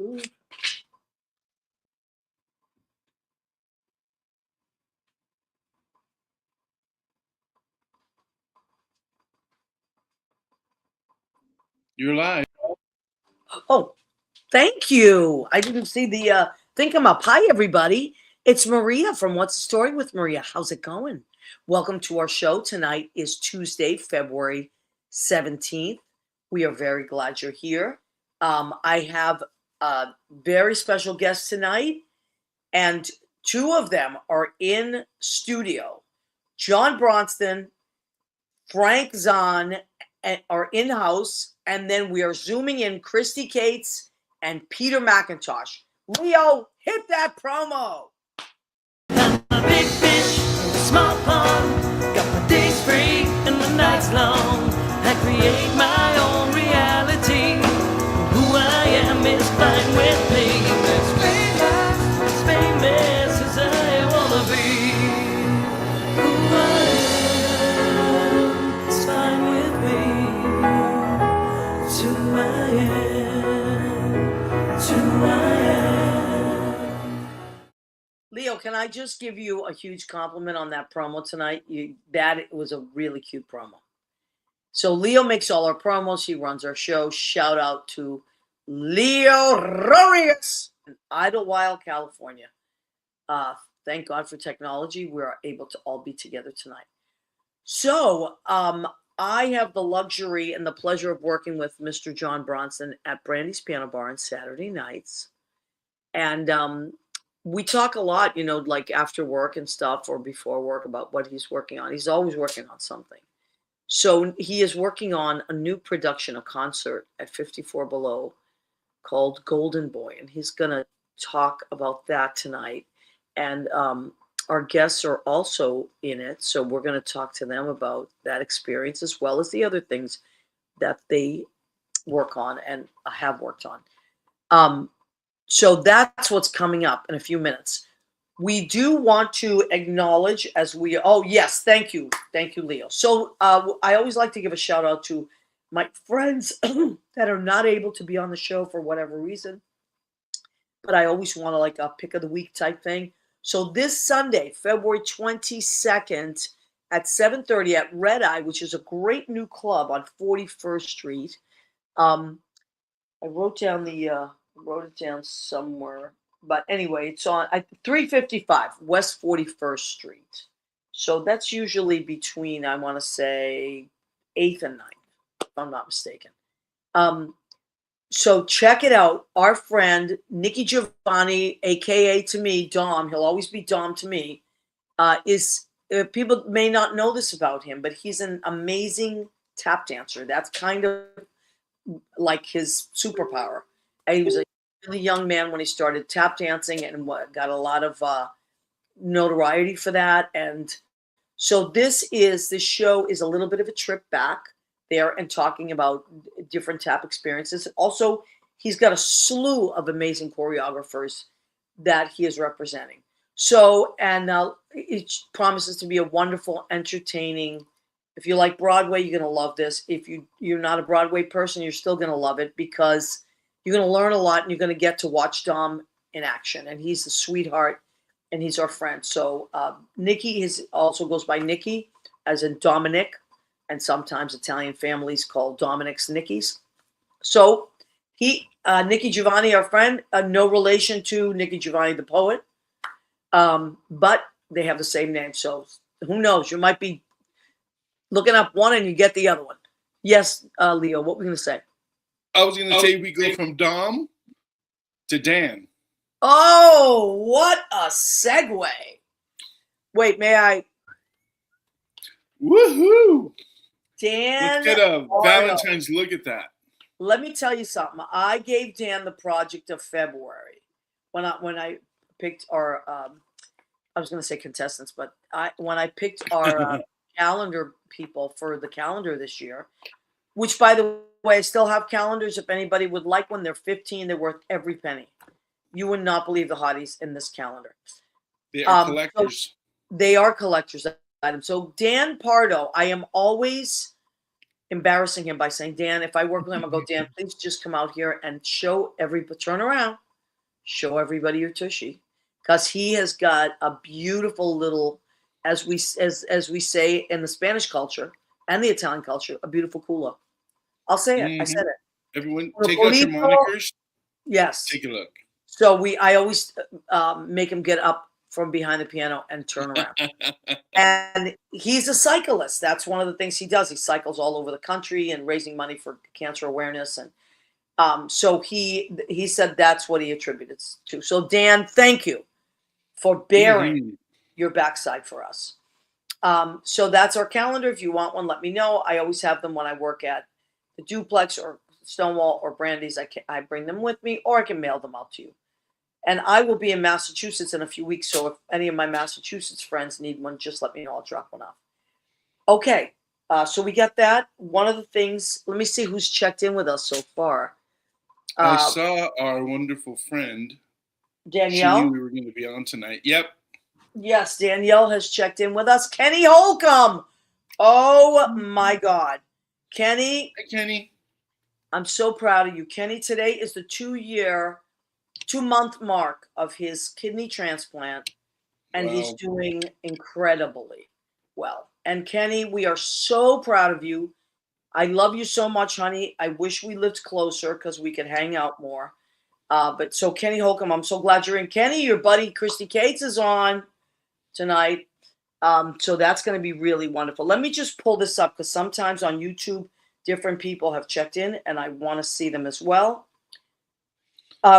food. You're live. Oh, thank you. I didn't see the thing come up. Hi, everybody. It's Maria from What's the Story with Maria. How's it going? Welcome to our show. Tonight is Tuesday, February 17th. We are very glad you're here. I have a very special guest tonight, and two of them are in studio. John Bronston, Frank Zahn are in-house, and then we are zooming in Kristy Cates and Peter McIntosh. Leo, hit that promo. I'm a big fish in a small pond. Got my days free and my nights long. I create my own reality. Who I am is fine with me. As famous as I wanna be. Who I am is fine with me. It's who I am. It's who I am. Leo, can I just give you a huge compliment on that promo tonight? That was a really cute promo. So Leo makes all our promos. He runs our show. Shout out to Leo Rodriguez in Idlewild, California. Thank God for technology. We're able to all be together tonight. So I have the luxury and the pleasure of working with Mr. John Bronston at Brandy's Piano Bar on Saturday nights. And we talk a lot, like after work and stuff or before work about what he's working on. He's always working on something. So he is working on a new production, a concert at 54 Below called Golden Boy. And he's going to talk about that tonight. And our guests are also in it. So we're going to talk to them about that experience as well as the other things that they work on and have worked on. So that's what's coming up in a few minutes. We do want to acknowledge yes, thank you, Leo. So I always like to give a shout out to my friends that are not able to be on the show for whatever reason, but I always want to like a pick of the week type thing. So this Sunday, February 22nd at 7:30 at Red Eye, which is a great new club on 41st Street. I wrote it down somewhere. But anyway, it's on 355 West 41st Street. So that's usually between, I want to say, 8th and 9th, if I'm not mistaken. So check it out. Our friend, Nicky Giovanni, a.k.a. to me, Dom, he'll always be Dom to me, people may not know this about him, but he's an amazing tap dancer. That's kind of like his superpower. And he was a really young man when he started tap dancing and got a lot of notoriety for that. And so this show is a little bit of a trip back there and talking about different tap experiences. Also, he's got a slew of amazing choreographers that he is representing. So, and it promises to be a wonderful, entertaining. If you like Broadway, you're going to love this. If you're not a Broadway person, you're still going to love it because you're going to learn a lot and you're going to get to watch Dom in action. And he's a sweetheart and he's our friend. So Nicky also goes by Nicky, as in Dominic. And sometimes Italian families call Dominics Nickies. So Nicky Giovanni, our friend, no relation to Nicky Giovanni, the poet. But they have the same name. So who knows? You might be looking up one and you get the other one. Yes, Leo, what were we going to say? I was going to say we go from Dom to Dan. Oh, what a segue. Wait, may I? Woohoo! Dan. Let's get a Valentine's look at that. Let me tell you something. I gave Dan the project of February when I picked our, I was going to say contestants, but when I picked our calendar people for the calendar this year, which, by the way, I still have calendars. If anybody would like one, they're $15. They're worth every penny. You would not believe the hotties in this calendar. They are collectors. So they are collectors items. So Dan Pardo, I am always embarrassing him by saying, Dan, if I work with him, I'll go, Dan, please just come out here and turn around, show everybody your tushy. Because he has got a beautiful little, as we say in the Spanish culture and the Italian culture, a beautiful culo. I'll say it. I said it. Everyone, take out your monikers. Yes. Take a look. So I always make him get up from behind the piano and turn around. And he's a cyclist. That's one of the things he does. He cycles all over the country and raising money for cancer awareness. And so he said that's what he attributed to. So Dan, thank you for bearing your backside for us. So that's our calendar. If you want one, let me know. I always have them when I work at the Duplex or Stonewall or Brandy's. I bring them with me, or I can mail them out to you. And I will be in Massachusetts in a few weeks. So if any of my Massachusetts friends need one, just let me know. I'll drop one off. Okay. So we got that. One of the things, let me see who's checked in with us so far. I saw our wonderful friend Danielle. She knew we were going to be on tonight. Yep. Yes, Danielle has checked in with us. Kenny Holcomb. Oh my God. Kenny. Hi, Kenny. I'm so proud of you. Kenny, today is the 2-month mark of his kidney transplant, and he's doing incredibly well. And Kenny, we are so proud of you. I love you so much, honey. I wish we lived closer because we could hang out more. But so Kenny Holcomb, I'm so glad you're in. Kenny, your buddy Kristy Cates is on tonight. So that's going to be really wonderful. Let me just pull this up because sometimes on YouTube, different people have checked in and I want to see them as well.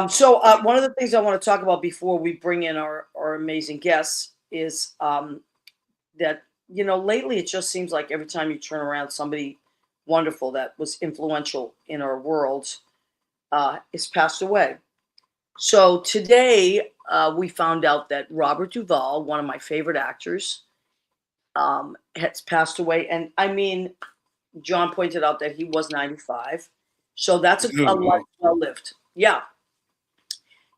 So one of the things I want to talk about before we bring in our amazing guests is that, you know, lately it just seems like every time you turn around, somebody wonderful that was influential in our world is passed away. So today we found out that Robert Duvall, one of my favorite actors, has passed away. And I mean, John pointed out that he was 95. So that's a life well lived. Yeah.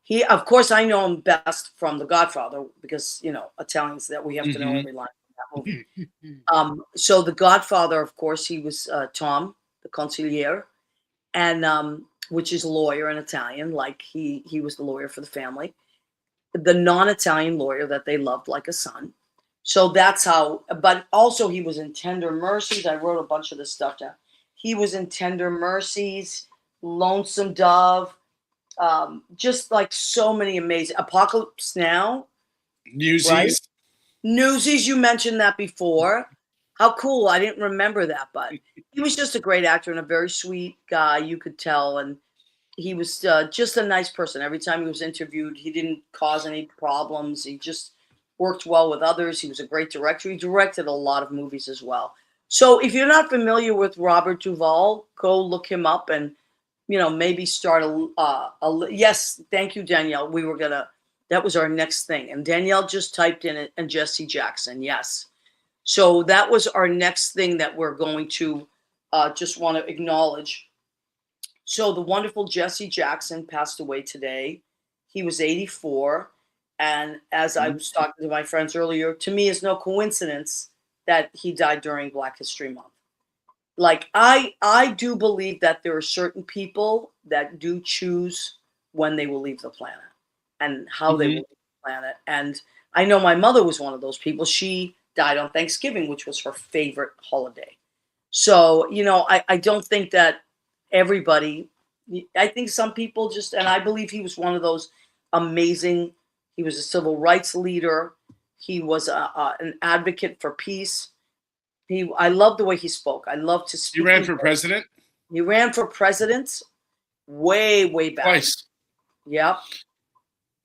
He, of course, I know him best from The Godfather because, you know, Italians that we have to know every line from that movie. So The Godfather, of course, he was Tom, the consigliere, and which is lawyer in Italian, like he was the lawyer for the family, the non-Italian lawyer that they loved like a son. So that's how, but also he was in Tender Mercies. I wrote a bunch of this stuff down. He was in Tender Mercies, Lonesome Dove, just like so many amazing, Apocalypse Now. Newsies. Right? Newsies, you mentioned that before. How cool. I didn't remember that, but he was just a great actor and a very sweet guy, you could tell. And he was just a nice person. Every time he was interviewed, he didn't cause any problems. He just worked well with others. He was a great director. He directed a lot of movies as well. So if you're not familiar with Robert Duvall, go look him up and, you know, maybe start yes, thank you, Danielle. That was our next thing. And Danielle just typed in it, and Jesse Jackson, yes. So that was our next thing that we're going to just want to acknowledge. So the wonderful Jesse Jackson passed away today. He was 84. And as I was talking to my friends earlier, to me, it's no coincidence that he died during Black History Month. Like, I do believe that there are certain people that do choose when they will leave the planet and how they will leave the planet. And I know my mother was one of those people. She died on Thanksgiving, which was her favorite holiday. So, you know, I don't think that everybody, I think some people just, and I believe he was one of those amazing, he was a civil rights leader. He was an advocate for peace. I love the way he spoke. I love to speak. He ran for president? He ran for president way, way back. Twice. Yep.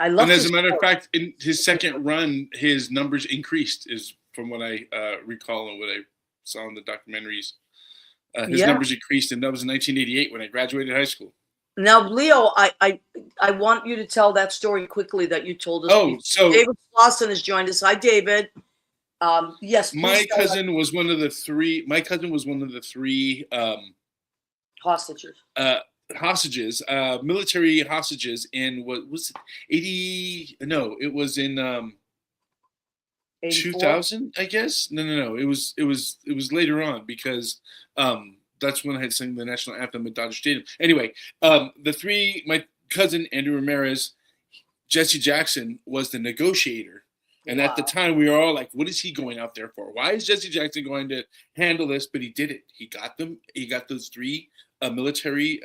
I love. And as a matter of fact, in his second run, his numbers increased, is from what I recall and what I saw in the documentaries. His numbers increased, and that was in 1988 when I graduated high school. Now, Leo, I want you to tell that story quickly that you told us. Oh, so David Slauson has joined us. Hi, David. Yes. My cousin was one of the three. My cousin was one of the three hostages. Hostages, military hostages in what was it, 80? No, it was in 2000, I guess. No. It was later on because the that's when I had sang the national anthem at Dodger Stadium. Anyway, my cousin Andrew Ramirez, Jesse Jackson was the negotiator. And at the time, we were all like, what is he going out there for? Why is Jesse Jackson going to handle this? But he did it. He got them. He got those 3 military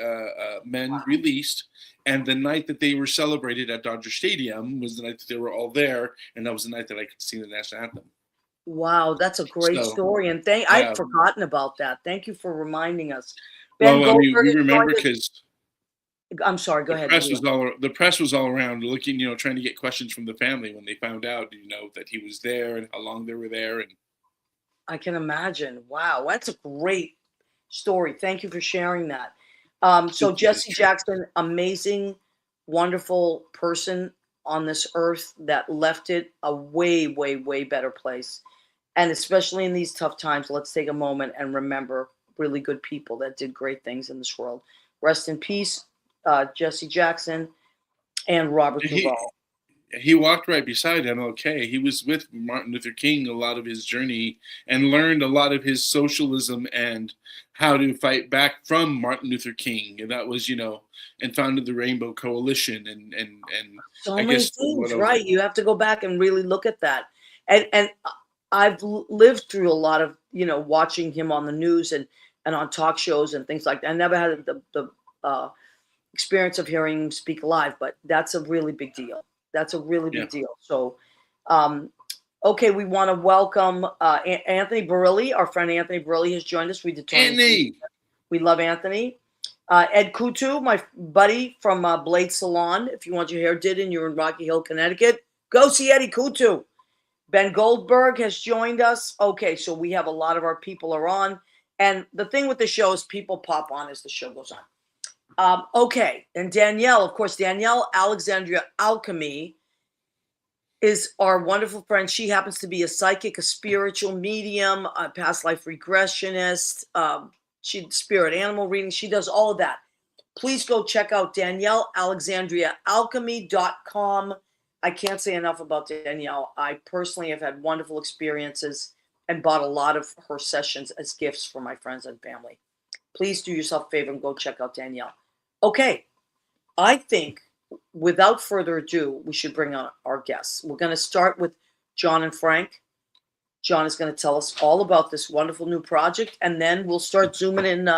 men released. And the night that they were celebrated at Dodger Stadium was the night that they were all there. And that was the night that I could sing the national anthem. Wow, that's a great story. And I'd forgotten about that. Thank you for reminding us. Ben Goldberg, we remember because... I'm sorry. Go ahead. The press was all around looking, trying to get questions from the family when they found out, that he was there and how long they were there. And I can imagine. Wow, that's a great story. Thank you for sharing that. So Jesse Jackson, amazing, wonderful person on this earth that left it a way, way, way better place. And especially in these tough times, let's take a moment and remember really good people that did great things in this world. Rest in peace. Jesse Jackson and Robert Duvall. He walked right beside MLK. He was with Martin Luther King a lot of his journey and learned a lot of his socialism and how to fight back from Martin Luther King. And that was, and founded the Rainbow Coalition and so many things, right? You have to go back and really look at that. And I've lived through a lot of, watching him on the news and on talk shows and things like that. I never had the experience of hearing him speak live, but that's a really big deal. That's a really big deal. So, okay, we want to welcome Anthony Barilli. Our friend Anthony Barilli has joined us. We did Anthony. We love Anthony. Ed Kutu, my buddy from Blade Salon. If you want your hair did and you're in Rocky Hill, Connecticut, go see Eddie Kutu. Ben Goldberg has joined us. Okay, so we have a lot of our people are on. And the thing with the show is people pop on as the show goes on. Okay, and Danielle, of course, Danielle Alexandria Alchemy is our wonderful friend. She happens to be a psychic, a spiritual medium, a past life regressionist. She spirit animal reading. She does all of that. Please go check out DanielleAlchemyAlchemy.com. I can't say enough about Danielle. I personally have had wonderful experiences and bought a lot of her sessions as gifts for my friends and family. Please do yourself a favor and go check out Danielle. Okay, I think without further ado, we should bring on our guests. We're going to start with John and Frank. John is going to tell us all about this wonderful new project, and then we'll start zooming in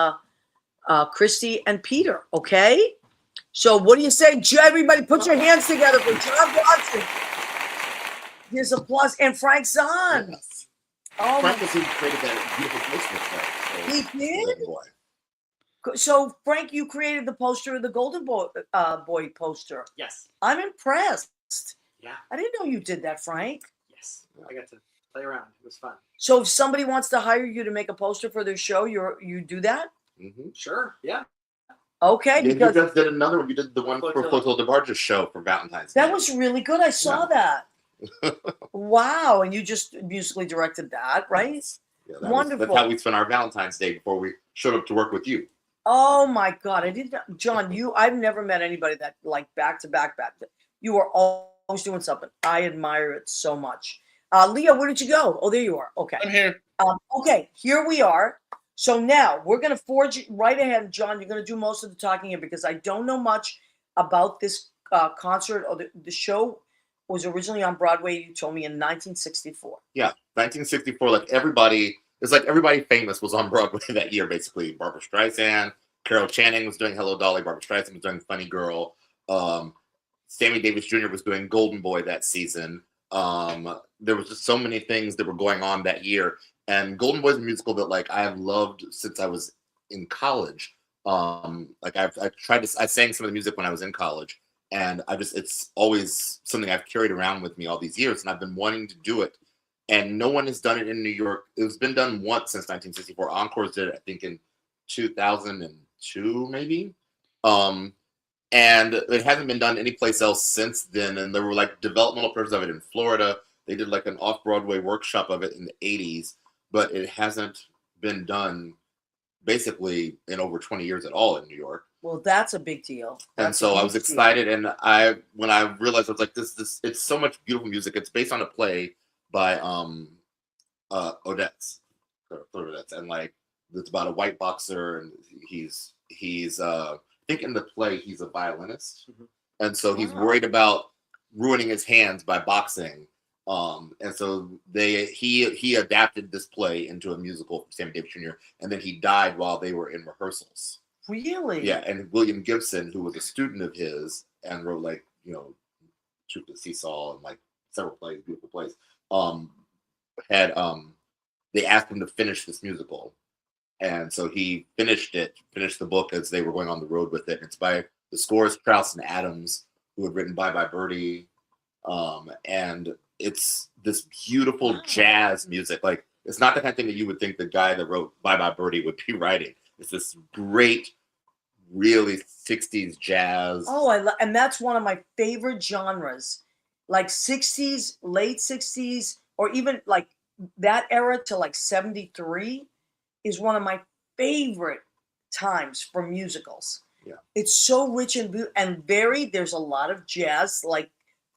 Kristy and Peter, okay? So what do you say? Everybody put your hands together for John Bronston. Here's applause. And Frank Zahn. Yes. Oh, Frank was who created that beautiful poster. He did? So, Frank, you created the poster of the Golden Boy poster. Yes. I'm impressed. Yeah. I didn't know you did that, Frank. Yes. I got to play around. It was fun. So if somebody wants to hire you to make a poster for their show, you do that? Mm-hmm. Sure. Yeah. Okay. Yeah, you just did another one. You did the one for Clotilde DeBarge's show for Valentine's Day. That was really good. I saw that. Wow. And you just musically directed that, right? Yeah, wonderful. That's how we spent our Valentine's Day before we showed up to work with you. Oh my God. I didn't, John, I've never met anybody that like back to back. You are always doing something. I admire it so much. Leo, where did you go? Oh, there you are. Okay. I'm here. Okay, here we are. So now we're going to forge right ahead. John, you're going to do most of the talking here because I don't know much about this concert or the show was originally on Broadway, you told me, in 1964. Yeah, 1964. It's like everybody famous was on Broadway that year, basically. Barbra Streisand, Carol Channing was doing Hello Dolly, Barbra Streisand was doing Funny Girl. Sammy Davis Jr. was doing Golden Boy that season. There was just so many things that were going on that year. And Golden Boy is a musical that I have loved since I was in college. I sang some of the music when I was in college, and it's always something I've carried around with me all these years, and I've been wanting to do it. And no one has done it in New York. It's been done once since 1964. Encores did it, I think, in 2002, maybe. And it hasn't been done anyplace else since then. And there were developmental versions of it in Florida. They did an off-Broadway workshop of it in the 80s, but it hasn't been done basically in over 20 years at all in New York. Well, that's a big deal. And so I was excited, and when I realized, I was like, this it's so much beautiful music. It's based on a play by Odets, and that's about a white boxer, and he's I think in the play he's a violinist, and so he's Wow. worried about ruining his hands by boxing. And so he adapted this play into a musical for Sammy Davis Jr. and then he died while they were in rehearsals. Really? Yeah, and William Gibson, who was a student of his and wrote like Troop the Seesaw and like several plays, beautiful plays, had they asked him to finish this musical, and so he finished the book as they were going on the road with it. It's by the score is Strauss and Adams, who had written Bye Bye Birdie, and it's this beautiful jazz music. Like it's not the kind of thing that you would think the guy that wrote Bye Bye Birdie would be writing. It's this great, really 60s jazz. Oh, and that's one of my favorite genres, like 60s, late 60s, or even like that era to like 73 is one of my favorite times for musicals. Yeah, it's so rich and varied. There's a lot of jazz like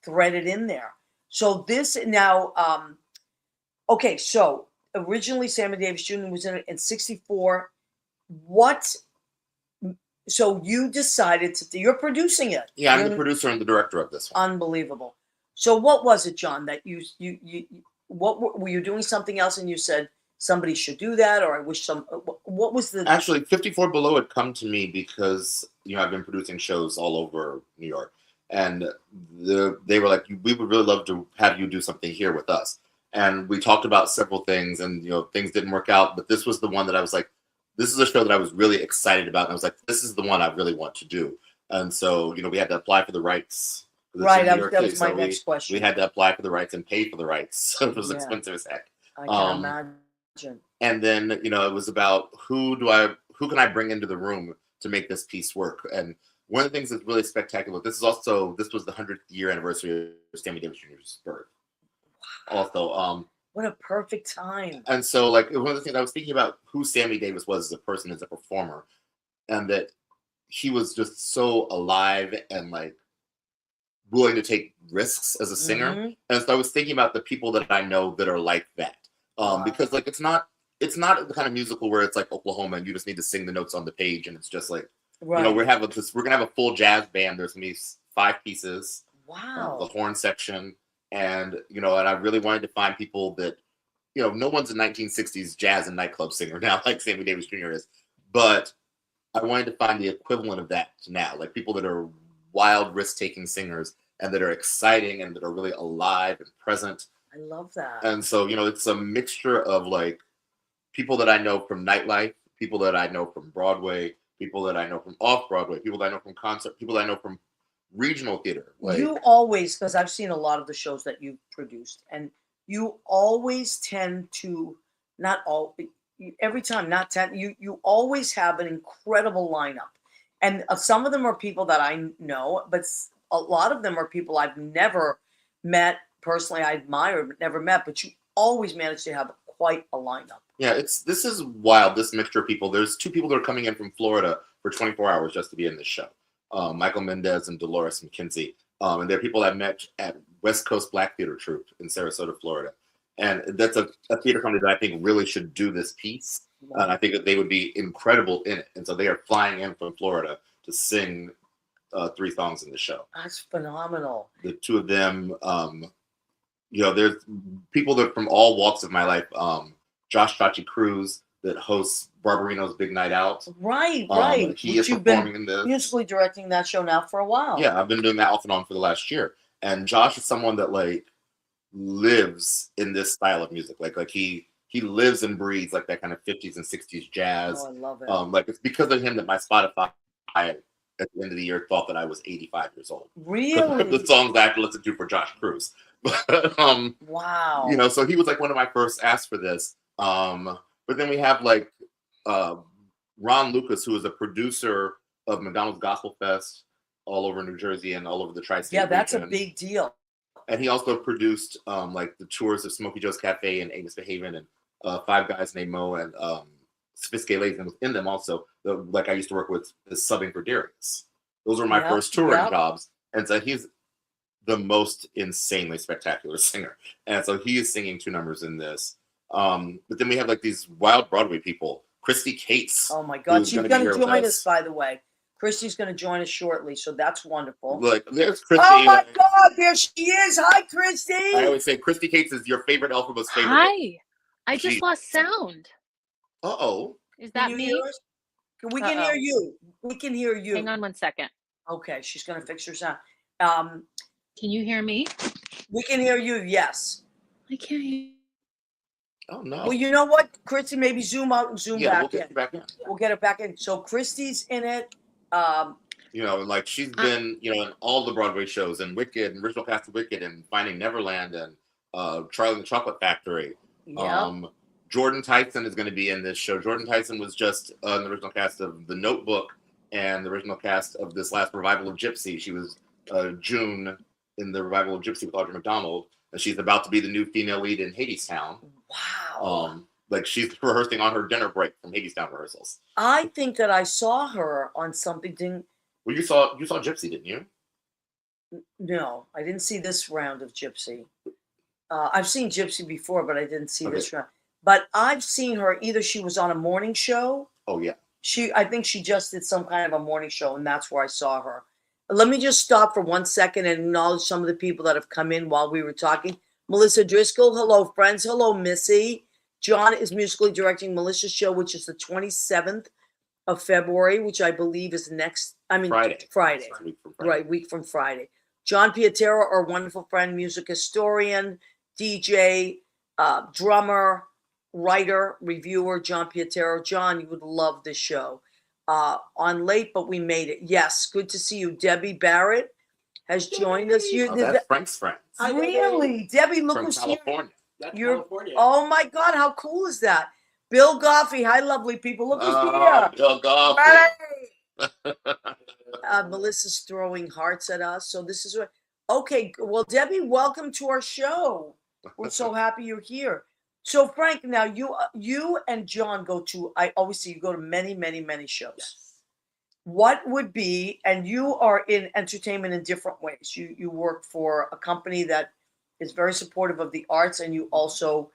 threaded in there. So this now, okay, so originally Sammy Davis Jr. was in 64. So you decided you're producing it. Yeah, I'm the producer and the director of this one. Unbelievable. So what was it, John, that you what were you doing something else and you said somebody should do that, or I wish what was the... Actually, 54 Below had come to me because I've been producing shows all over New York, and they were like, we would really love to have you do something here with us. And we talked about several things, and things didn't work out, but this was the one that I was like, this is a show that I was really excited about. And I was like, this is the one I really want to do. And so, we had to apply for the rights. Right, that was my next question. We had to apply for the rights and pay for the rights. So it was expensive as heck. I can imagine. And then, it was about who can I bring into the room to make this piece work? And one of the things that's really spectacular, this was the 100th year anniversary of Sammy Davis Jr.'s birth. Wow. Also, what a perfect time. And so, like, one of the things I was thinking about who Sammy Davis was as a person, as a performer, and that he was just so alive and like willing to take risks as a singer. Mm-hmm. And so I was thinking about the people that I know that are like that. Because like it's not the kind of musical where it's like Oklahoma and you just need to sing the notes on the page and it's just like we're gonna have a full jazz band. There's gonna be 5 pieces. Wow. The horn section. And and I really wanted to find people that no one's a 1960s jazz and nightclub singer now like Sammy Davis Jr. is, but I wanted to find the equivalent of that now, like people that are wild risk-taking singers and that are exciting and that are really alive and present. I love that. And so it's a mixture of like people that I know from nightlife, people that I know from Broadway, people that I know from off-Broadway, people that I know from concert, people that I know from regional theater. Like, you always, because I've seen a lot of the shows that you've produced, and you always tend to, every time, you always have an incredible lineup. And some of them are people that I know, but a lot of them are people I've never met personally, I admire, but never met, but you always manage to have quite a lineup. Yeah, this is wild, this mixture of people. There's 2 people that are coming in from Florida for 24 hours just to be in this show. Michael Mendez and Dolores McKenzie. And they're people I met at West Coast Black Theater Troupe in Sarasota, Florida. And that's a theater company that I think really should do this piece. And I think that they would be incredible in it. And so they are flying in from Florida to sing 3 songs in the show. That's phenomenal. The 2 of them, there's people that from all walks of my life. Josh Chachi Cruz, that hosts Barbarino's Big Night Out. Right. He is performing in this. Musically directing that show now for a while. Yeah, I've been doing that off and on for the last year. And Josh is someone that like lives in this style of music. Like he lives and breathes like that kind of 50s and 60s jazz. Oh, I love it. Like it's because of him that my Spotify at the end of the year thought that I was 85 years old. Really? The songs I have to listen to for Josh Cruz. Wow. So he was like one of my first asks for this. But then we have like Ron Lucas, who is a producer of McDonald's Gospel Fest all over New Jersey and all over the Tri-State region. That's a big deal. And he also produced like the tours of Smokey Joe's Cafe and Amos Behaven and 5 Guys Named Mo and Sophisticated Ladies. And within them also, like I used to work with, is subbing for Darius. Those were my first touring jobs. And so he's the most insanely spectacular singer. And so he is singing 2 numbers in this. But then we have like these wild Broadway people. Kristy Cates. Oh my God, who's she's gonna going be to here with join us. us, by the way. Kristy's going to join us shortly, so that's wonderful. Look, there's Kristy. Oh my God, there she is. Hi, Kristy. I always say Kristy Cates is your favorite Elphaba's favorite. Hi. I just Jeez. lost sound. Uh-oh. Is Can that you me? hear us? We can hear you. We can hear you. Hang on 1 second. Okay, she's going to fix her sound. Can you hear me? We can hear you, yes. I can't hear. Oh, no. Well, you know what, Kristy, maybe zoom out and zoom yeah, back we'll get in. you back in. We'll get it back in. So Kristy's in it. You know, like she's been, you know, in all the Broadway shows and Wicked and original cast of Wicked and Finding Neverland and Charlie and the Chocolate Factory. Yeah. Jordan Tyson is going to be in this show. Jordan Tyson was just in the original cast of The Notebook and the original cast of this last revival of Gypsy. She was June in the revival of Gypsy with Audrey McDonald, and she's about to be the new female lead in Hadestown. Wow. Like she's rehearsing on her dinner break from Hadestown rehearsals. I think that I saw her on something. Well, you saw Gypsy, didn't you? No, I didn't see this round of Gypsy. I've seen Gypsy before, but I didn't see this round. But I've seen her, either she was on a morning show. Oh, yeah. I think she just did some kind of a morning show, and that's where I saw her. Let me just stop for 1 second and acknowledge some of the people that have come in while we were talking. Melissa Driscoll, hello, friends. Hello, Missy. John is musically directing Melissa's show, which is the 27th of February, which I believe is Friday. Right, week from Friday. John Piatero, our wonderful friend, music historian, DJ, drummer, writer, reviewer, John Piatero. John, you would love this show. On late, but we made it. Yes, good to see you. Debbie Barrett has joined us. That's Frank's friend. Really? Debbie, look From who's California. That's You're- California. Oh my God, how cool is that? Bill Goffey, hi, lovely people. Look who's here. Bill Goff. Melissa's throwing hearts at us. So this is what. Okay, well, Debbie, welcome to our show. We're so happy you're here. So Frank, now you and John go to. I always see you go to many, many, many shows. Yes. What would be, and you are in entertainment in different ways. You work for a company that is very supportive of the arts, and you also,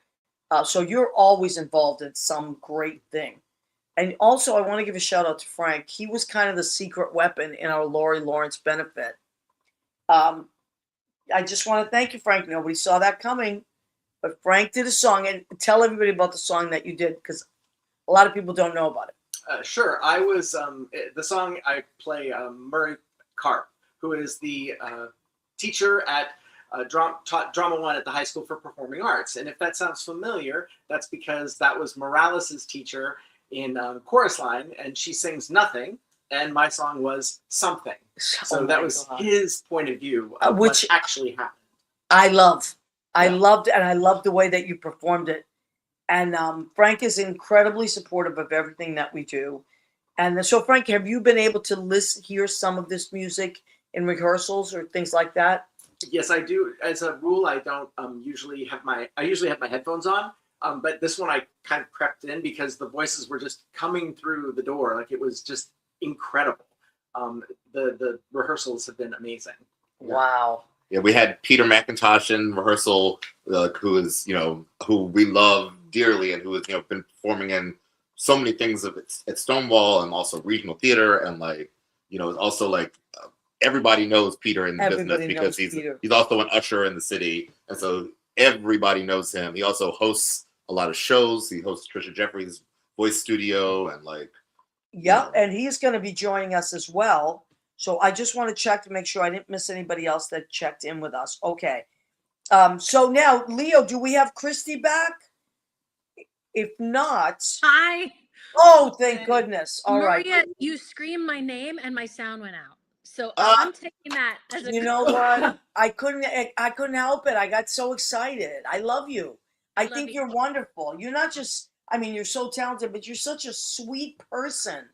so you're always involved in some great thing. And also, I want to give a shout out to Frank. He was kind of the secret weapon in our Lori Lawrence benefit. I just want to thank you, Frank. Nobody saw that coming, but Frank did a song, and tell everybody about the song that you did, because a lot of people don't know about it. Sure. I was the song I play Murray Karp, who is the teacher at taught Drama 1 at the High School for Performing Arts. And if that sounds familiar, that's because that was Morales' teacher in Chorus Line, and she sings Nothing, and my song was Something. So that was his point of view of which what actually happened. I loved, and I loved the way that you performed it. And Frank is incredibly supportive of everything that we do. And so, Frank, have you been able to hear some of this music in rehearsals or things like that? Yes, I do. As a rule, I don't usually have my headphones on. But this one I kind of crept in because the voices were just coming through the door. Like, it was just incredible. The rehearsals have been amazing. Wow. Yeah, we had Peter McIntosh in rehearsal, who is, who we love dearly and who has, been performing in so many things at Stonewall and also regional theater. And also everybody knows Peter in the business because he's also an usher in the city. And so everybody knows him. He also hosts a lot of shows. He hosts Trisha Jeffries' voice studio and and he's going to be joining us as well. So I just want to check to make sure I didn't miss anybody else that checked in with us. Okay. So now, Leo, do we have Kristy back? If not, Hi. Oh, thank goodness. All right. Maria, you screamed my name and my sound went out. So I'm taking that as a You know what? I couldn't help it. I got so excited. I love you. I think you're wonderful. You're not just, you're so talented, but you're such a sweet person.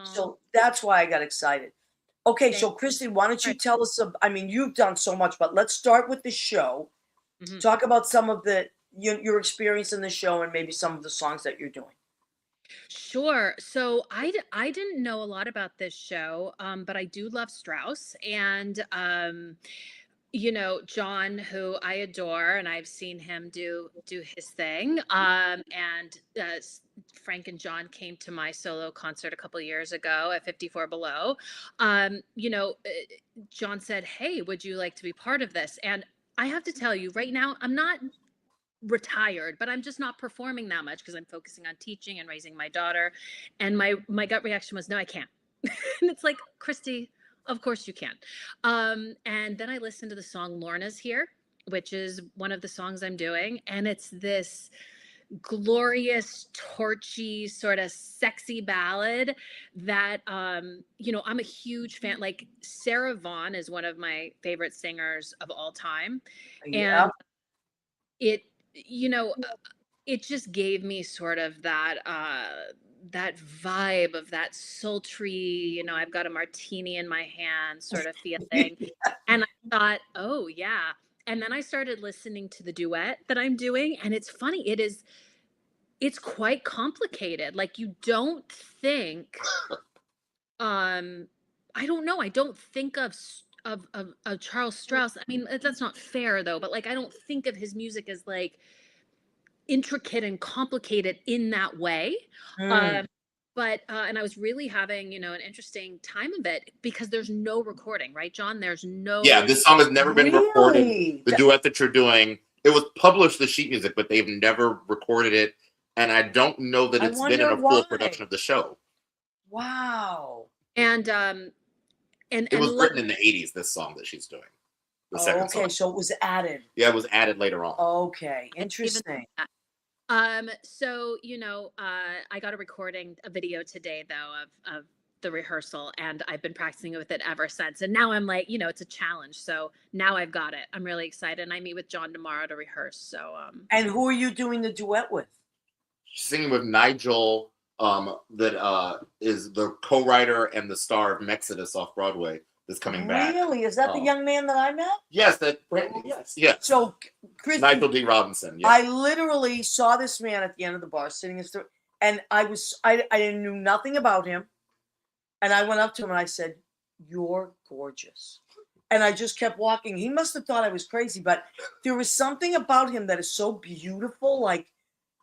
So that's why I got excited. Okay, so Kristy, why don't you tell us, you've done so much, but let's start with the show. Mm-hmm. Talk about some of your experience in the show and maybe some of the songs that you're doing. Sure. So I didn't know a lot about this show, but I do love Strauss. And you know, John, who I adore, and I've seen him do his thing. And Frank and John came to my solo concert a couple years ago at 54 Below. You know, John said, "Hey, would you like to be part of this?" And I have to tell you, right now, I'm not retired, but I'm just not performing that much because I'm focusing on teaching and raising my daughter. And my gut reaction was, no, I can't. And it's like, Kristy, of course you can. And then I listened to the song Lorna's Here, which is one of the songs I'm doing. And it's this glorious, torchy, sort of sexy ballad that, you know, I'm a huge fan. Like Sarah Vaughan is one of my favorite singers of all time. Yeah. And it, you know, it just gave me sort of that that vibe of that sultry, you know, I've got a martini in my hand sort of feeling. And I thought, oh yeah. And then I started listening to the duet that I'm doing, and it's funny, it's quite complicated. Like you don't think I don't know, I don't think of Charles Strauss. I mean, that's not fair though, but like I don't think of his music as like intricate and complicated in that way. Mm. But and I was really having, you know, an interesting time of it because there's no recording, right, John? There's no. Yeah, this song has never been recorded. Really? The duet that you're doing, it was published as sheet music, but they've never recorded it. And I don't know that I it's been in a wonder full why. production of the show. Wow. And It was written in the 80s, this song that she's doing. The Oh, second okay, song. so it was added. Yeah, it was added later on. Okay, interesting. So, you know, I got a video today though of the rehearsal, and I've been practicing with it ever since. And now I'm like, you know, it's a challenge. So now I've got it. I'm really excited. And I meet with John tomorrow to rehearse. So And who are you doing the duet with? She's singing with Nigel, that is the co-writer and the star of Mexodus off Broadway that's coming back. Really? Is that the young man that I met? Yes, yes. So, Kristy, Nigel D. Robinson. Yes. I literally saw this man at the end of the bar sitting and I knew nothing about him. And I went up to him and I said, "You're gorgeous." And I just kept walking. He must have thought I was crazy, but there was something about him that is so beautiful, like,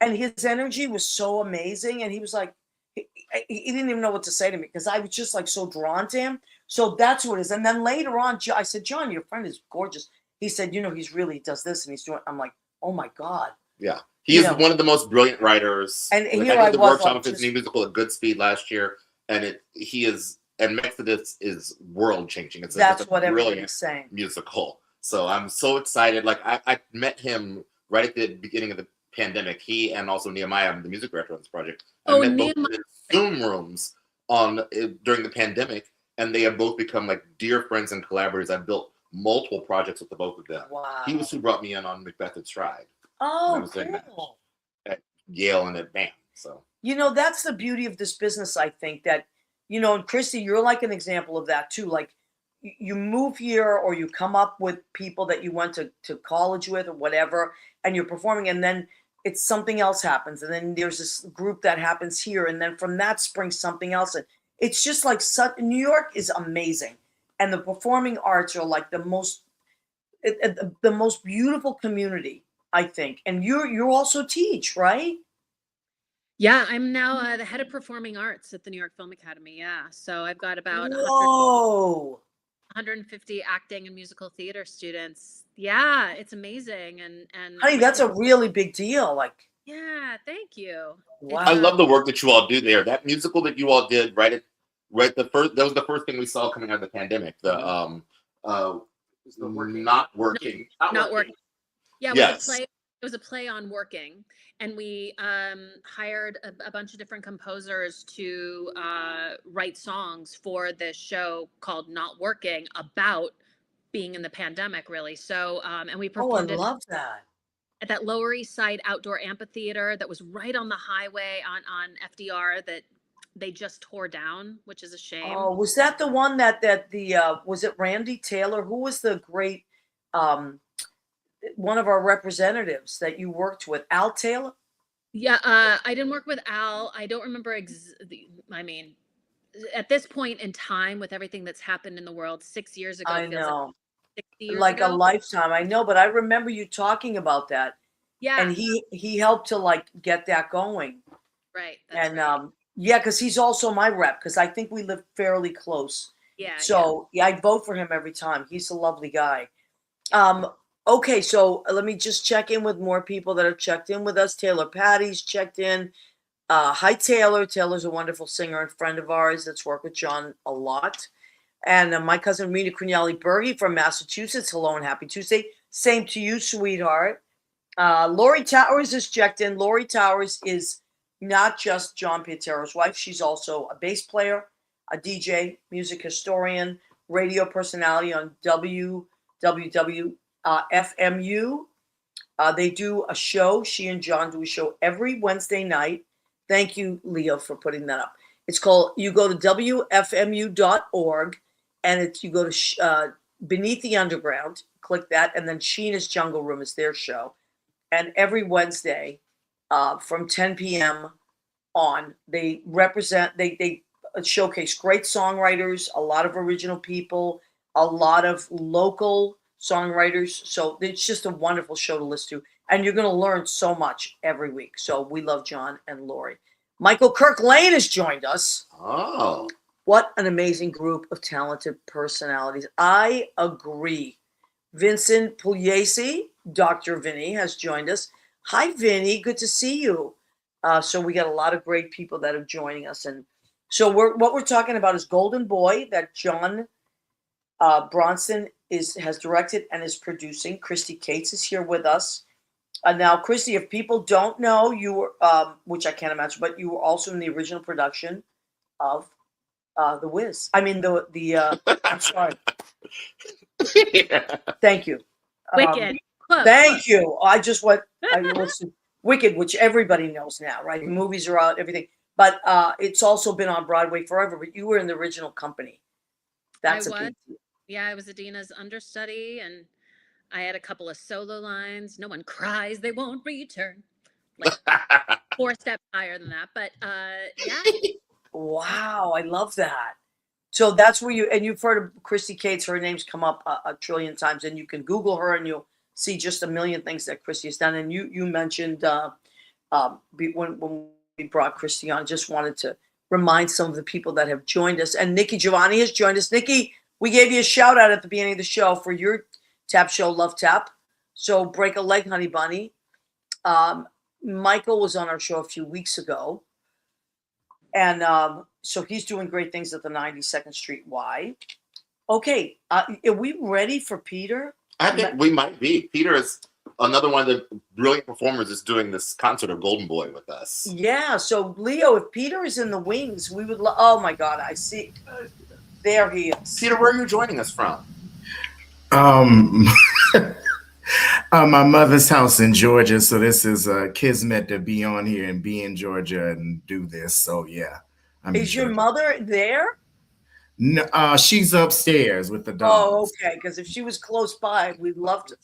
and his energy was so amazing. And he was like, he didn't even know what to say to me because I was just like so drawn to him. So that's what it is. And then later on, I said, "John, your friend is gorgeous." He said, "You know, he does this and he's doing." I'm like, "Oh my God." Yeah. He is one of the most brilliant writers. And like, here I did the was, workshop like, of his new musical at Good Speed last year, and and Mexodus is world changing. That's it's a what brilliant everybody's saying. musical. So I'm so excited. Like I met him right at the beginning of the pandemic. He and also Nehemiah, the music director on this project. I met both in Zoom rooms during the pandemic, and they have both become like dear friends and collaborators. I've built multiple projects with the both of them. Wow. He was who brought me in on Macbeth at Stride. Oh, cool. At Yale and at BAM. So you know, that's the beauty of this business. I think that, you know, and Kristy, you're like an example of that too. Like you move here or you come up with people that you went to college with or whatever, and you're performing, and then it's something else happens, and then there's this group that happens here, and then from that springs something else, and it's just like New York is amazing, and the performing arts are like the most beautiful community, I think. And you also teach, right? Yeah, I'm now the head of performing arts at the New York Film Academy. Yeah, so I've got about 150 acting and musical theater students. Yeah, it's amazing, and honey, that's a really big deal. Like, yeah, thank you. Wow. I love the work that you all do there. That musical that you all did that was the first thing we saw coming out of the pandemic. The not working. Not working. Yeah, yes. It was a play on working, and we hired a bunch of different composers to write songs for this show called Not Working, about being in the pandemic, really. So and we performed I love that. At that Lower East Side outdoor amphitheater that was right on the highway on FDR that they just tore down, which is a shame. Oh, was that the one that was it Randy Taylor? Who was the great one of our representatives that you worked with? Al Taylor? Yeah, I didn't work with Al. I don't remember. I mean, at this point in time, with everything that's happened in the world, 6 years ago, I know. 60 years like a ago. lifetime. I know, but I remember you talking about that. Yeah. And he helped to like get that going. Right. That's And right. yeah, because he's also my rep, because I think we live fairly close. Yeah. So yeah, I vote for him every time. He's a lovely guy. Okay, so let me just check in with more people that have checked in with us. Taylor Patty's checked in. Hi, Taylor. Taylor's a wonderful singer and friend of ours that's worked with John a lot. And my cousin Rena Crinelli Berge from Massachusetts. Hello and happy Tuesday. Same to you, sweetheart. Lori Towers is checked in. Lori Towers is not just John Pietero's wife. She's also a bass player, a DJ, music historian, radio personality on WWWFMU. They do a show. She and John do a show every Wednesday night. Thank you, Leo, for putting that up. It's called, you go to WFMU.org, and you go to Beneath the Underground, click that, and then Sheena's Jungle Room is their show. And every Wednesday from 10 p.m. on, they showcase great songwriters, a lot of original people, a lot of local songwriters. So it's just a wonderful show to listen to. And you're going to learn so much every week. So we love John and Lori. Michael Kirk Lane has joined us. Oh. What an amazing group of talented personalities. I agree. Vincent Pugliese, Dr. Vinny, has joined us. Hi, Vinny. Good to see you. So we got a lot of great people that are joining us. And so what we're talking about is Golden Boy, that John Bronston has directed and is producing. Kristy Cates is here with us. Now, Kristy, if people don't know, you were, which I can't imagine, but you were also in the original production of The Wiz. I mean, I'm sorry. Thank you. Wicked. Thank you. I listened Wicked, which everybody knows now, right? The movies are out, everything. But it's also been on Broadway forever. But you were in the original company. That's a big deal. Yeah, I was Adina's understudy, and I had a couple of solo lines. No one cries, they won't return. Like 4 steps higher than that. But yeah. Wow, I love that. So that's where you've heard of Kristy Cates. Her name's come up a trillion times, and you can Google her and you'll see just a million things that Kristy has done. And you mentioned when we brought Kristy on, just wanted to remind some of the people that have joined us. And Nikki Giovanni has joined us. Nikki, we gave you a shout out at the beginning of the show for your tap show, Love Tap. So break a leg, honey bunny. Michael was on our show a few weeks ago. And so he's doing great things at the 92nd Street Y. Okay, are we ready for Peter? I think we might be. Peter is another one of the brilliant performers is doing this concert of Golden Boy with us. Yeah, so Leo, if Peter is in the wings, we would oh my God, I see. There he is. Peter, where are you joining us from? My mother's house in Georgia, so this is kismet to be on here and be in Georgia and do this. So yeah, is your mother there? No, she's upstairs with the dogs. Oh, okay. Because if she was close by,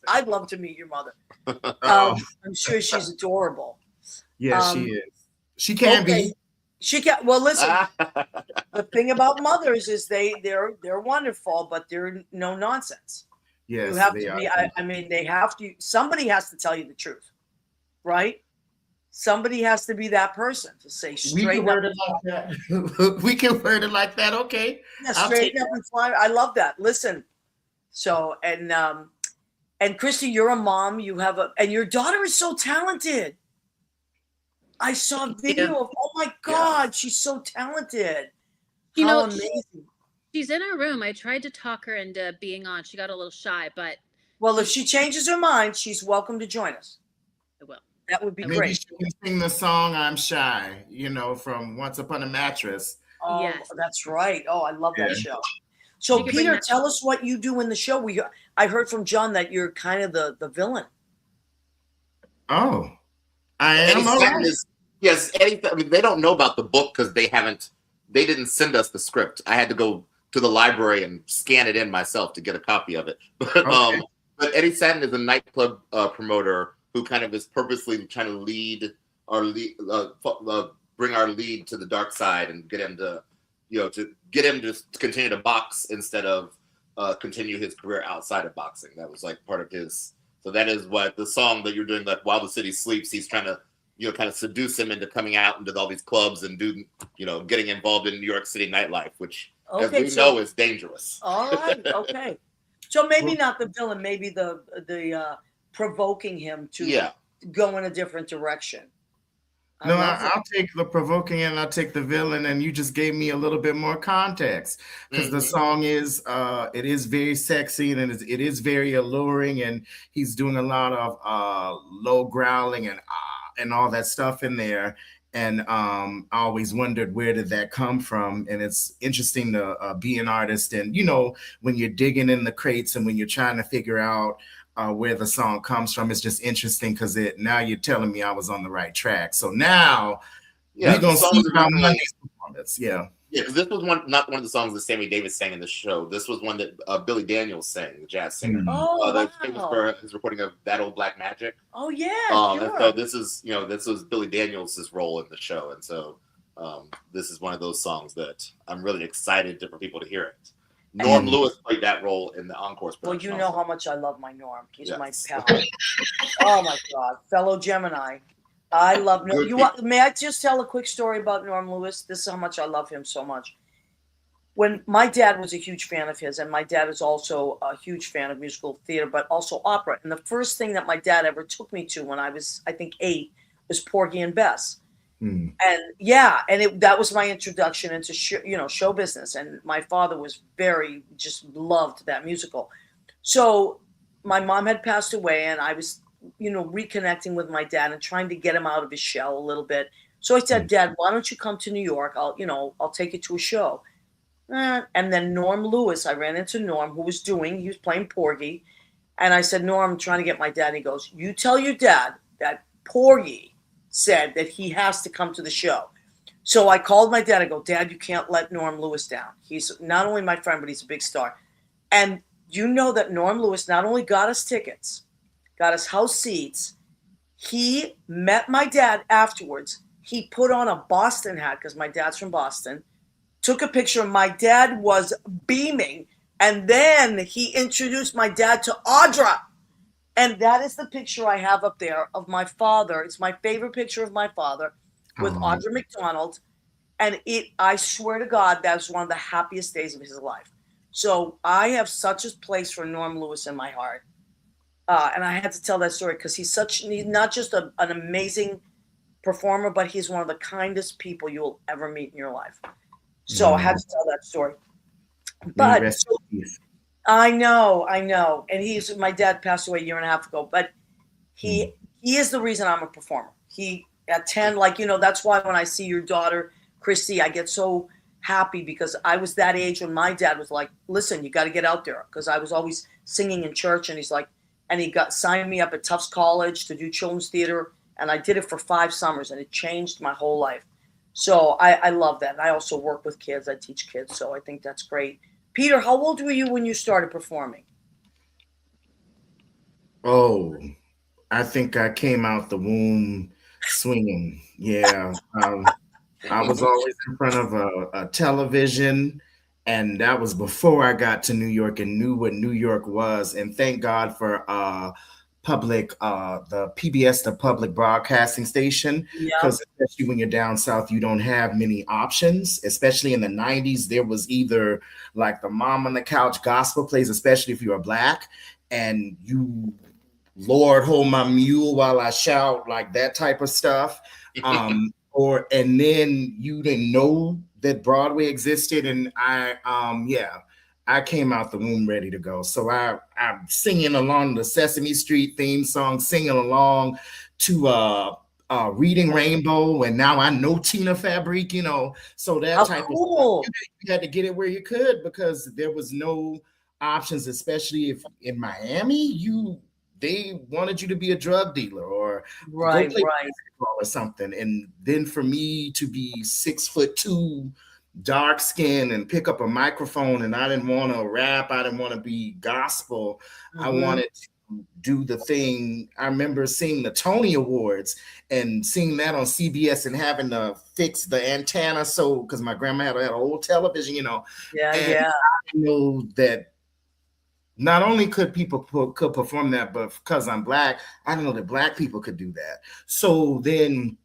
I'd love to meet your mother. I'm sure she's adorable. Yeah, she is. She can be. She can. Well, listen. The thing about mothers is they're wonderful, but they're no nonsense. Yes, you have to be. I mean, they have to. Somebody has to tell you the truth, right? Somebody has to be that person to say straight up. We can word it like that. We can word it like that. Okay. Yeah, straight up and fly. I love that. Listen. So and Kristy, you're a mom. You have and your daughter is so talented. I saw a video of. Oh my God, she's so talented. How amazing. She's in her room. I tried to talk her into being on. She got a little shy, but well, if she changes her mind, she's welcome to join us. I will. That would be Maybe great. she can sing the song "I'm Shy," from Once Upon a Mattress. Oh, yes, that's right. Oh, I love that show. So, Peter, tell us what you do in the show. I heard from John that you're kind of the villain. Oh, I am. Yes, Eddie. I mean, they don't know about the book because they didn't send us the script. I had to go to the library and scan it in myself to get a copy of it. But Eddie Satin is a nightclub promoter who kind of is purposely trying to bring our lead to the dark side and get him to continue to box instead of continue his career outside of boxing. That was like part of his. So that is what the song that you're doing, like While the City Sleeps, he's trying to, kind of seduce him into coming out into all these clubs and getting involved in New York City nightlife, which as we know is dangerous. All right. Okay. So maybe not the villain, maybe the provoking him to go in a different direction. I'll take the provoking and I'll take the villain, and you just gave me a little bit more context because the song is it is very sexy and it is very alluring, and he's doing a lot of low growling and all that stuff in there. And I always wondered, where did that come from? And it's interesting to be an artist, and when you're digging in the crates and when you're trying to figure out where the song comes from, it's just interesting because now you're telling me I was on the right track. So now we're gonna see about Monday's performance. Yeah, because this was not one of the songs that Sammy Davis sang in the show. This was one that Billy Daniels sang, the jazz singer. That's famous for his recording of That Old Black Magic. Oh yeah, And so this is this was Billy Daniels' role in the show, and so this is one of those songs that I'm really excited for people to hear it. Norm Lewis played that role in the Encore's production. Well, you know how much I love my Norm. He's my pal. Oh my God, fellow Gemini. I love Norm. May I just tell a quick story about Norm Lewis? This is how much I love him so much. When my dad was a huge fan of his, and my dad is also a huge fan of musical theater, but also opera. And the first thing that my dad ever took me to when I was, I think, 8 was Porgy and Bess. And that was my introduction into show business. And my father was just loved that musical. So my mom had passed away, and I was, reconnecting with my dad and trying to get him out of his shell a little bit. So I said, Dad, why don't you come to New York? I'll take you to a show. And then Norm Lewis, I ran into Norm, who was playing Porgy. And I said, Norm, I'm trying to get my dad. And he goes, you tell your dad that Porgy said that he has to come to the show. So I called my dad. I go, Dad, you can't let Norm Lewis down. He's not only my friend, but he's a big star. And you know that Norm Lewis not only got us tickets, got us house seats, he met my dad afterwards. He put on a Boston hat because my dad's from Boston, took a picture. My dad was beaming. And then he introduced my dad to Audra. And that is the picture I have up there of my father. It's my favorite picture of my father with Audra McDonald. And I swear to God, that was one of the happiest days of his life. So I have such a place for Norm Lewis in my heart. And I had to tell that story because he's not just an amazing performer, but he's one of the kindest people you'll ever meet in your life. So I had to tell that story. But I know. And my dad passed away a year and a half ago, but he is the reason I'm a performer. He at 10, that's why when I see your daughter, Kristy, I get so happy because I was that age when my dad was like, listen, you got to get out there. Cause I was always singing in church, and he's like, and he signed me up at Tufts College to do children's theater. And I did it for 5 summers, and it changed my whole life. So I love that. And I also work with kids. I teach kids. So I think that's great. Peter, how old were you when you started performing? Oh, I think I came out the womb swinging. Yeah. I was always in front of a television, and that was before I got to New York and knew what New York was. And thank God for the PBS, the public broadcasting station, because especially when you're down south, you don't have many options. Especially in the 90s, there was either like the Mom on the Couch gospel plays, especially if you were Black, and you, Lord, hold my mule while I shout, like that type of stuff. And then you didn't know that Broadway existed, and I came out the womb ready to go. So I'm singing along the Sesame Street theme song, singing along to Reading Rainbow, and now I know Tina Fabric, so that type of stuff. You had to get it where you could because there was no options, especially if in Miami, they wanted you to be a drug dealer or go play basketball or something. And then for me to be 6'2", dark skin and pick up a microphone, and I didn't want to rap, I didn't want to be gospel. I wanted to do the thing. I remember seeing the Tony Awards and seeing that on CBS and having to fix the antenna because my grandma had an old television, I know that Not only could people could perform that, but because I'm Black, I didn't know that Black people could do that. So then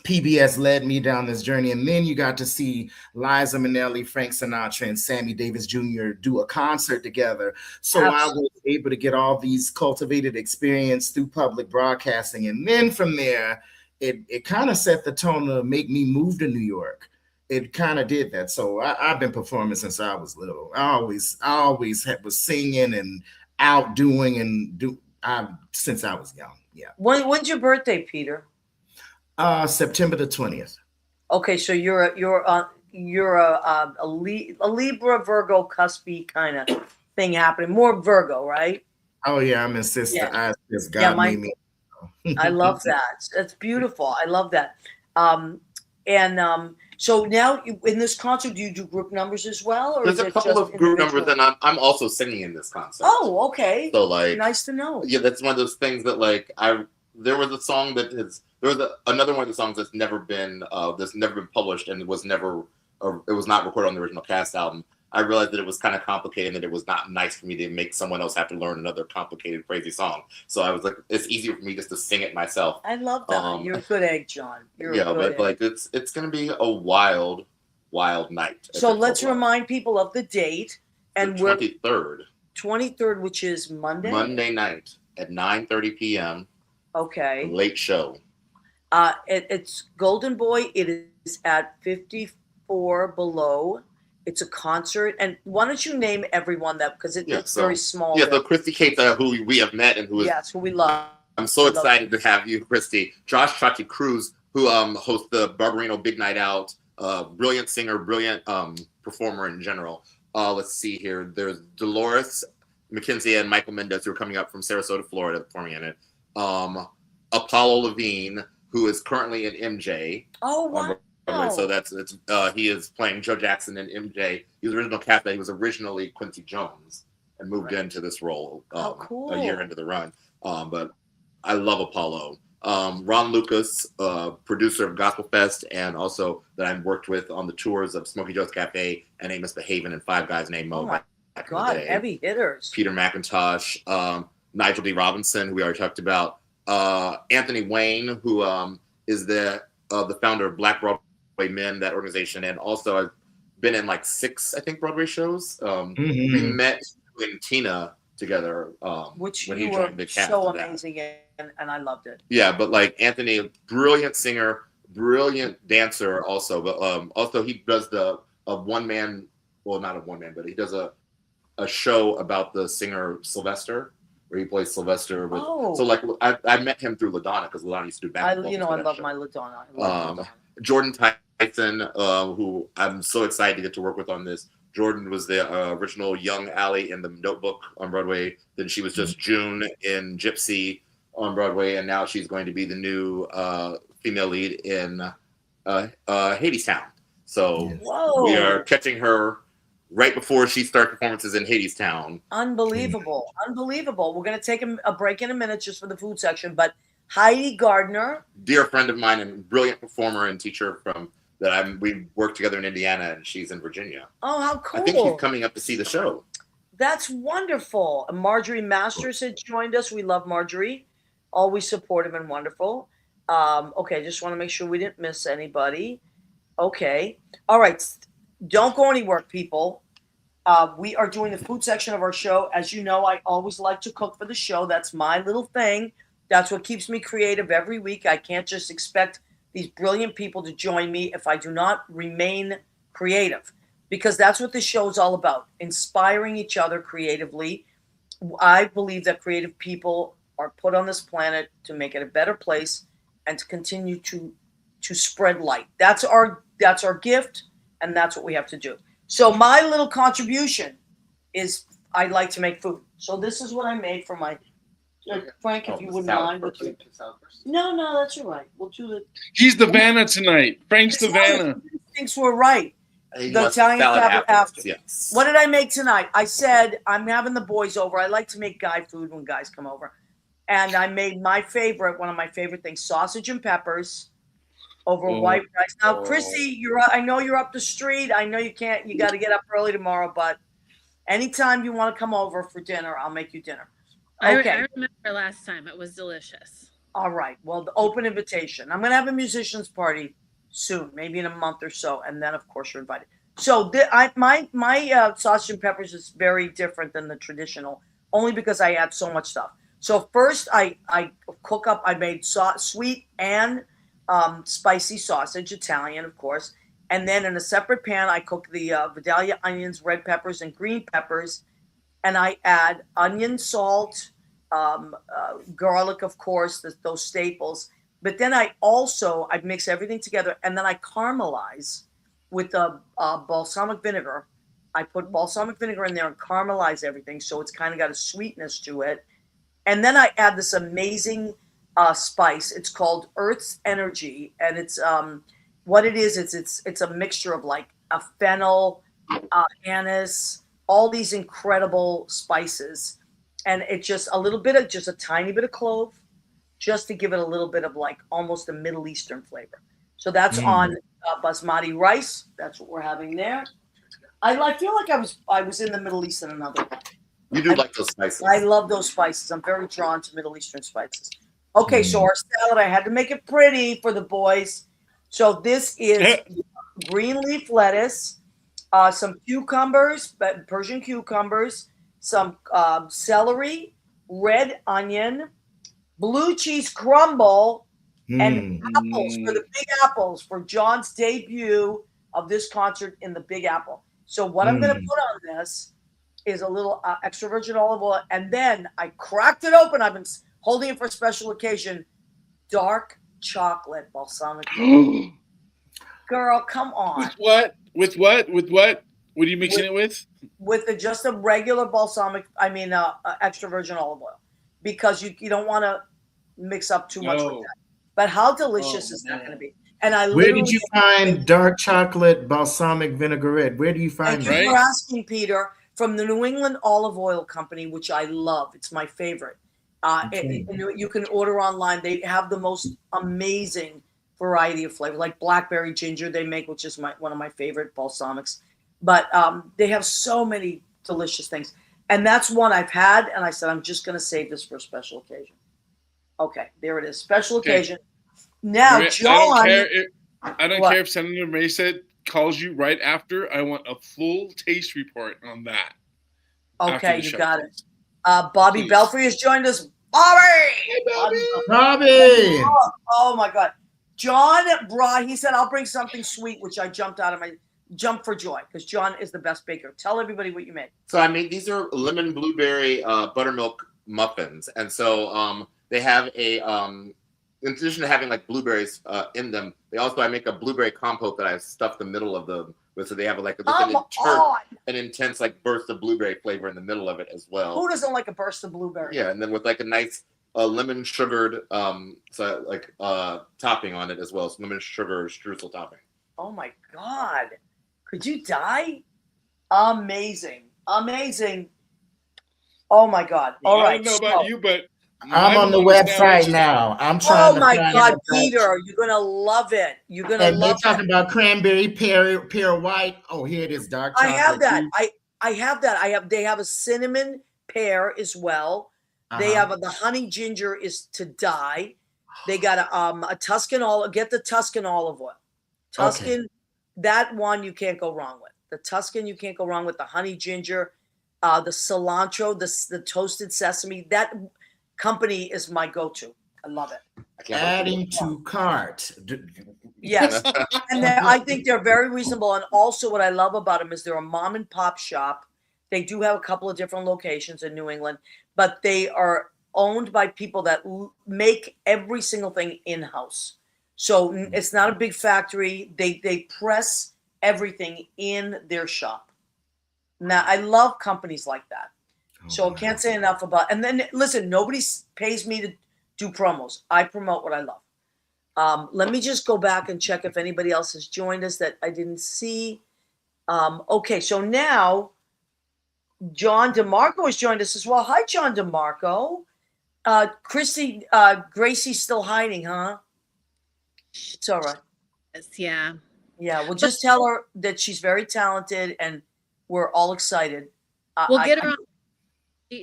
PBS led me down this journey, and then you got to see Liza Minnelli, Frank Sinatra, and Sammy Davis Jr. do a concert together. So I was able to get all these cultivated experience through public broadcasting, and then from there, it kind of set the tone to make me move to New York. It kind of did that. So I've been performing since I was little. I always was singing and outdoing since I was young. Yeah. When's your birthday, Peter? September the 20th. Okay, so you're a Libra Virgo cuspy kind of thing happening. More Virgo, right? Oh yeah, I'm a sister. Yeah. God made me. I love that. That's beautiful. I love that. So now in this concert, do you do group numbers as well, or there's a couple of group numbers, and I'm also singing in this concert. Oh, okay. So like, nice to know. Yeah, that's one of those things that like there was a song that another one of the songs that's never been published, and it was not recorded on the original cast album. I realized that it was kind of complicated and that it was not nice for me to make someone else have to learn another complicated, crazy song. So I was like, it's easier for me just to sing it myself. I love that. You're a good egg, John. Like it's gonna be a wild night. So let's remind people of the date, and we're 23rd, which is Monday night at 9:30 p.m. Okay. Late show. It's Golden Boy. It is at 54 Below. It's a concert, and why don't you name everyone that, because it's very small. Yeah, so Kristy Kate, who we have met and who we love. I'm so excited to have you, Kristy. Josh Chachi Cruz, who hosts the Barbarino Big Night Out, brilliant singer, brilliant performer in general. Let's see here. There's Dolores McKenzie and Michael Mendez, who are coming up from Sarasota, Florida, performing in it. Apollo Levine, who is currently in MJ. Oh, wow. So he is playing Joe Jackson in MJ. He was original cast. He was originally Quincy Jones and moved into this role cool. a year into the run. But I love Apollo. Ron Lucas, producer of Gospel Fest, and also that I worked with on the tours of Smokey Joe's Cafe and A Misbehavin' and Five Guys Named Mo. Oh my God, heavy hitters. Peter McIntosh, Nigel D. Robinson, who we already talked about, Anthony Wayne, who is the founder of Black Broadway Men, that organization, and also I've been in like 6, I think, Broadway shows. We met in Tina together, which when you he were joined the cast. So amazing, and I loved it. Yeah, but like Anthony, brilliant singer, brilliant dancer, also. But also he does not a one man, but he does a show about the singer Sylvester, where he plays Sylvester with. So like I met him through LaDonna, because LaDonna used to do back. I love my LaDonna. Jordan Tyson, who I'm so excited to get to work with on this. Jordan was the original young Allie in The Notebook on Broadway. Then she was just June in Gypsy on Broadway, and now she's going to be the new female lead in Hadestown. So we are catching her right before she starts performances in Hadestown. Unbelievable. We're going to take a break in a minute just for the food section, but Heidi Gardner, dear friend of mine and brilliant performer and teacher we worked together in Indiana, and she's in Virginia. Oh, how cool. I think she's coming up to see the show. That's wonderful. Marjorie Masters had joined us. We love Marjorie. Always supportive and wonderful. Okay, just want to make sure we didn't miss anybody. Okay. All right. Don't go anywhere, people. We are doing the food section of our show. As you know, I always like to cook for the show. That's my little thing. That's what keeps me creative every week. I can't just expect these brilliant people to join me if I do not remain creative, because that's what this show is all about, inspiring each other creatively. I believe that creative people are put on this planet to make it a better place and to continue to spread light. That's our gift, and that's what we have to do. So my little contribution is I like to make food. So this is what I made for my Frank, if you wouldn't mind. No, that's all right. We'll do the. He's the Vanna tonight. Frank's the Vanna. Thinks we're right. The Italian salad after. Yes. What did I make tonight? I said I'm having the boys over. I like to make guy food when guys come over, and I made one of my favorite things: sausage and peppers over white rice. Now, Kristy, I know you're up the street. I know you can't. You got to get up early tomorrow, but Anytime you want to come over for dinner, I'll make you dinner. I Okay. remember last time. It was delicious. All right. Well, the open invitation. I'm going to have a musicians party soon, maybe in a month or so, and then of course you're invited. So my sausage and peppers is very different than the traditional, only because I add so much stuff. So first I cook up. I made sweet and spicy sausage, Italian, of course, and then in a separate pan I cook the Vidalia onions, red peppers, and green peppers, and I add onion, salt, garlic, of course, those staples. But then I mix everything together, and then I caramelize with the balsamic vinegar. I put balsamic vinegar in there and caramelize everything, so it's kind of got a sweetness to it. And then I add this amazing spice. It's called Earth's Energy, and it's what it is. It's a mixture of like a fennel, anise, all these incredible spices, and it's just a tiny bit of clove, just to give it a little bit of like almost a Middle Eastern flavor. So that's on basmati rice. That's what we're having there. I feel like I was in the Middle East in another way. You do like those spices. I love those spices. I'm very drawn to Middle Eastern spices. Okay, so our salad, I had to make it pretty for the boys. So this is green leaf lettuce, some cucumbers, Persian cucumbers, some celery, red onion, blue cheese crumble, and apples for the Big Apples for John's debut of this concert in the Big Apple. So what I'm going to put on this is a little extra virgin olive oil, and then I cracked it open. I've been holding it for a special occasion. Dark chocolate balsamic. Girl, come on. With what? What are you mixing it with? With just a regular balsamic, extra virgin olive oil, because you don't want to mix up too much with that. But how delicious is that going to be? And where did you find dark chocolate balsamic vinaigrette? Where do you find that? Thank you for asking, Peter. From the New England Olive Oil Company, which I love. It's my favorite. You can order online. They have the most amazing variety of flavor, like blackberry ginger they make, which is one of my favorite balsamics. But they have so many delicious things. And that's one I've had, and I said, I'm just going to save this for a special occasion. Okay, there it is. Special occasion. Now, Maria, John. I don't care if Senator Mesa calls you right after. I want a full taste report on that. Okay, you got it. Bobby Please. Belfry has joined us. Bobby! Hey, Bobby! Oh, my God. John brought, he said, I'll bring something sweet, which I jumped for joy, because John is the best baker. Tell everybody what you made. So I made, these are lemon blueberry buttermilk muffins. And so they have in addition to having like blueberries in them, I make a blueberry compote that I stuff the middle of them with, so they have like an intense like burst of blueberry flavor in the middle of it as well. Who doesn't like a burst of blueberry? Yeah, and then with like a nice lemon sugared topping on it as well. So lemon sugar streusel topping. Oh my God. Could you die? Amazing. Oh my God. All right. I don't know about you, but I'm on the website now. I'm trying. Oh my God, Peter, you're gonna love it. You're gonna love it. They're talking about cranberry, pear white. Oh, here it is, dark chocolate. I have that. I have that. They have a cinnamon pear as well. They have the honey ginger is to die. They got a Tuscan olive. Get the Tuscan olive oil. Tuscan, that one you can't go wrong with. The Tuscan you can't go wrong with. The honey ginger, the cilantro, the toasted sesame. That company is my go-to. I love it. Adding to cart. Yes, and I think they're very reasonable. And also, what I love about them is they're a mom and pop shop. They do have a couple of different locations in New England, but they are owned by people that make every single thing in-house. So it's not a big factory. They press everything in their shop. Now, I love companies like that. So I can't say enough about. And then listen, nobody pays me to do promos. I promote what I love. Let me just go back and check if anybody else has joined us that I didn't see. Okay, so now John DeMarco has joined us as well. Hi, John DeMarco. Kristy, Gracie's still hiding, huh? It's all right. Yeah. Yeah, we'll just tell her that she's very talented and we're all excited We'll get her on.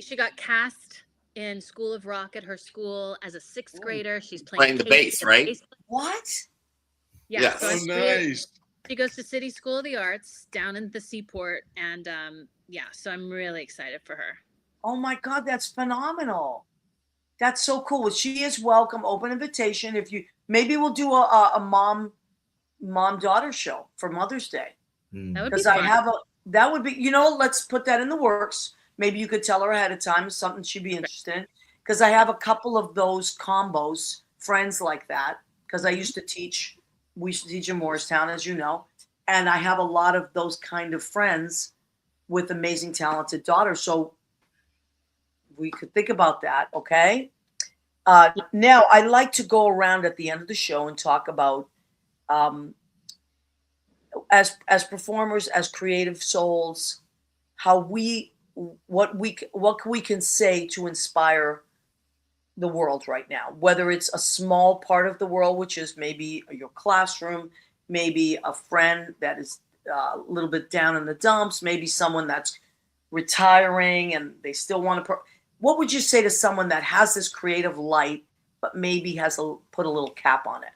She got cast in School of Rock at her school as a sixth grader. She's Playing the Kate, bass, right? What? Yeah. Yes. So Oh, nice. she goes to City School of the Arts down in the Seaport, and so I'm really excited for her. Oh my God, that's phenomenal. That's so cool. She is welcome. Open invitation. If you maybe we'll do a mom daughter show for Mother's Day. That would be Because fun. that would be, let's put that in the works. Maybe you could tell her ahead of time something she'd be interested in. Because I have a couple of those combos, friends like that. Because we used to teach in Morristown, as you know. And I have a lot of those kind of friends with amazing, talented daughters. So we could think about that, okay? Now, I like to go around at the end of the show and talk about as performers, as creative souls, what we can say to inspire the world right now, whether it's a small part of the world, which is maybe your classroom, maybe a friend that is a little bit down in the dumps, maybe someone that's retiring and they still want to. What would you say to someone that has this creative light, but maybe has put a little cap on it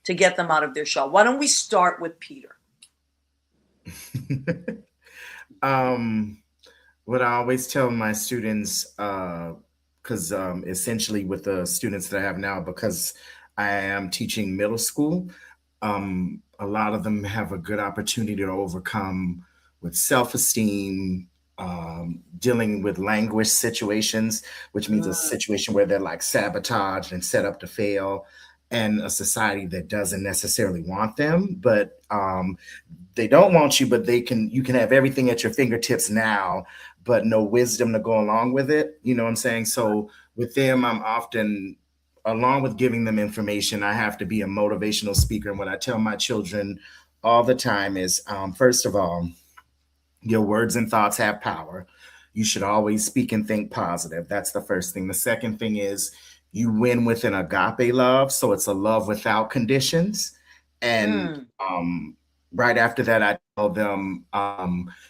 to get them out of their shell? Why don't we start with Peter? What I always tell my students, because essentially with the students that I have now, because I am teaching middle school, a lot of them have a good opportunity to overcome with self-esteem, dealing with language situations, which means a situation where they're like sabotaged and set up to fail, and a society that doesn't necessarily want them, but they don't want you, but you can have everything at your fingertips now, but no wisdom to go along with it. You know what I'm saying? So with them, I'm often, along with giving them information, I have to be a motivational speaker. And what I tell my children all the time is, first of all, your words and thoughts have power. You should always speak and think positive. That's the first thing. The second thing is you win with an agape love. So it's a love without conditions. And right after that, I tell them,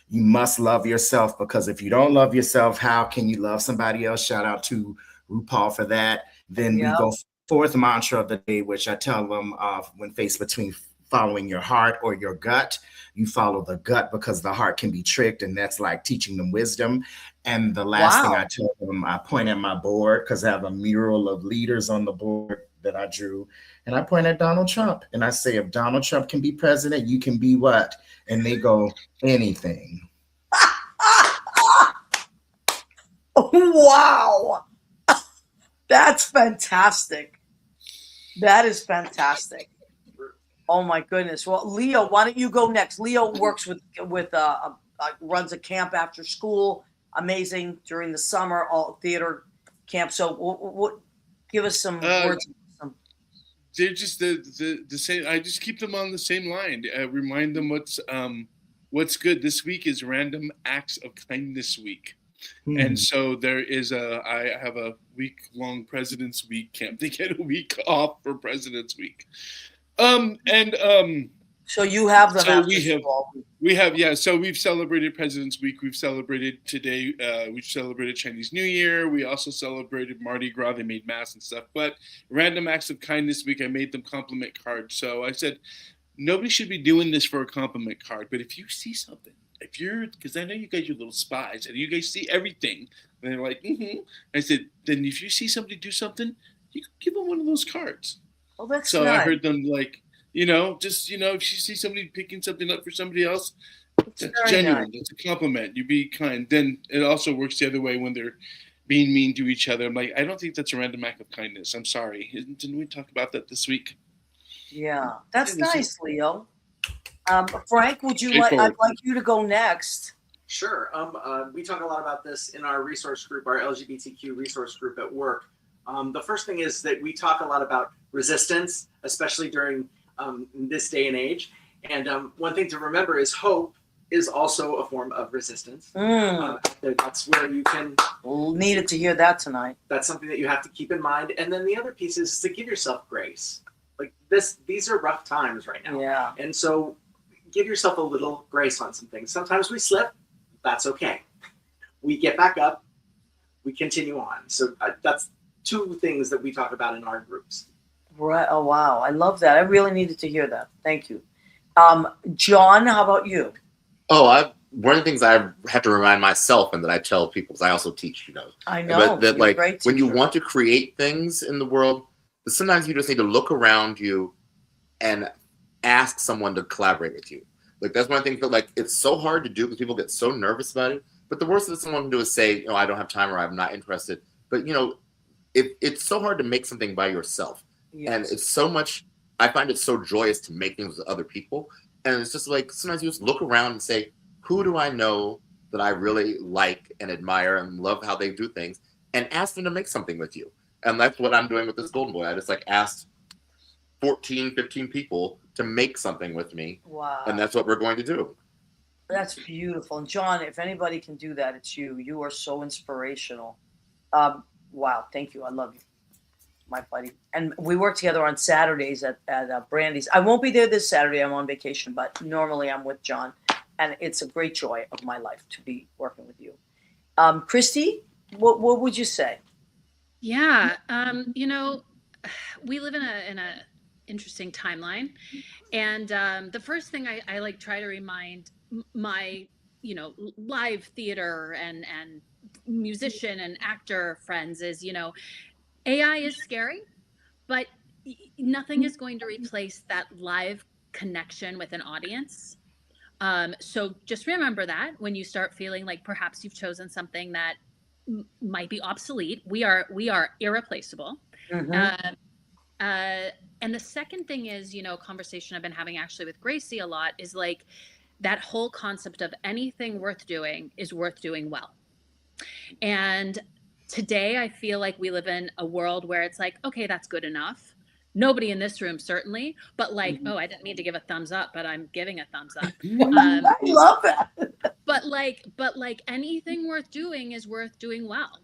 you must love yourself, because if you don't love yourself, how can you love somebody else? Shout out to RuPaul for that. Then we go fourth mantra of the day, which I tell them when faced between following your heart or your gut, you follow the gut, because the heart can be tricked, and that's like teaching them wisdom. And the last thing I tell them, I point at my board, because I have a mural of leaders on the board that I drew, and I point at Donald Trump, and I say, if Donald Trump can be president, you can be what? And they go, anything. Wow. That's fantastic. That is fantastic. Oh my goodness. Well, Leo, why don't you go next? Leo works with runs a camp after school. Amazing during the summer, all theater camp. So what give us some words. They're just the same. I just keep them on the same line. Remind them what's good. This week is Random Acts of Kindness Week. And so I have a week-long President's Week camp. They get a week off for President's Week. So you have them. So So we've celebrated President's Week. We've celebrated today. We've celebrated Chinese New Year. We also celebrated Mardi Gras. They made mass and stuff. But Random Acts of Kindness Week, I made them compliment cards. So I said, nobody should be doing this for a compliment card. But if you see something, because I know you guys are little spies and you guys see everything, and they're like, I said, then if you see somebody do something, you can give them one of those cards. Oh, that's so nice. I heard them like, if you see somebody picking something up for somebody else, that's genuine. Nice. That's a compliment. You be kind. Then it also works the other way when they're being mean to each other. I'm like, I don't think that's a random act of kindness. I'm sorry. Didn't we talk about that this week? Yeah, that's nice, Leo. Frank, I'd like you to go next. Sure. We talk a lot about this in our resource group, our LGBTQ resource group at work. The first thing is that we talk a lot about resistance, especially during this day and age. And one thing to remember is hope is also a form of resistance. That's where you can... We'll needed to hear that tonight. That's something that you have to keep in mind. And then the other piece is to give yourself grace. Like these are rough times right now. Yeah. And so give yourself a little grace on some things. Sometimes we slip. That's okay. we get back up, we continue on. So that's two things that we talk about in our groups. Right. Oh, wow. I love that. I really needed to hear that. Thank you. John, how about you? Oh, one of the things I have to remind myself and that I tell people, because I also teach, I know. but that You're a great when you teacher. want to create things in the world, sometimes you just need to look around you and ask someone to collaborate with you. Like that's one of the things that it's so hard to do because people get so nervous about it. But the worst that someone can do is say, I don't have time or I'm not interested. But it's so hard to make something by yourself. Yes. And it's so much, I find it so joyous to make things with other people. And it's just sometimes you just look around and say, who do I know that I really like and admire and love how they do things, and ask them to make something with you. And that's what I'm doing with this Golden Boy. I just asked 14, 15 people to make something with me. Wow. And that's what we're going to do. That's beautiful. And John, if anybody can do that, it's you. You are so inspirational. Wow. Thank you. I love you, my buddy. And we work together on Saturdays at Brandy's. I won't be there this Saturday. I'm on vacation, but normally I'm with John. And it's a great joy of my life to be working with you. Kristy, what would you say? Yeah. We live in a interesting timeline. And the first thing I try to remind my, live theater and musician and actor friends is, AI is scary, but nothing is going to replace that live connection with an audience. So just remember that when you start feeling like perhaps you've chosen something that might be obsolete, we are irreplaceable. Mm-hmm. And the second thing is, a conversation I've been having actually with Gracie a lot is that whole concept of anything worth doing is worth doing well. And today I feel like we live in a world where it's okay, that's good enough. Nobody in this room, certainly, but oh, I didn't mean to give a thumbs up, but I'm giving a thumbs up. I love that. But anything worth doing is worth doing well.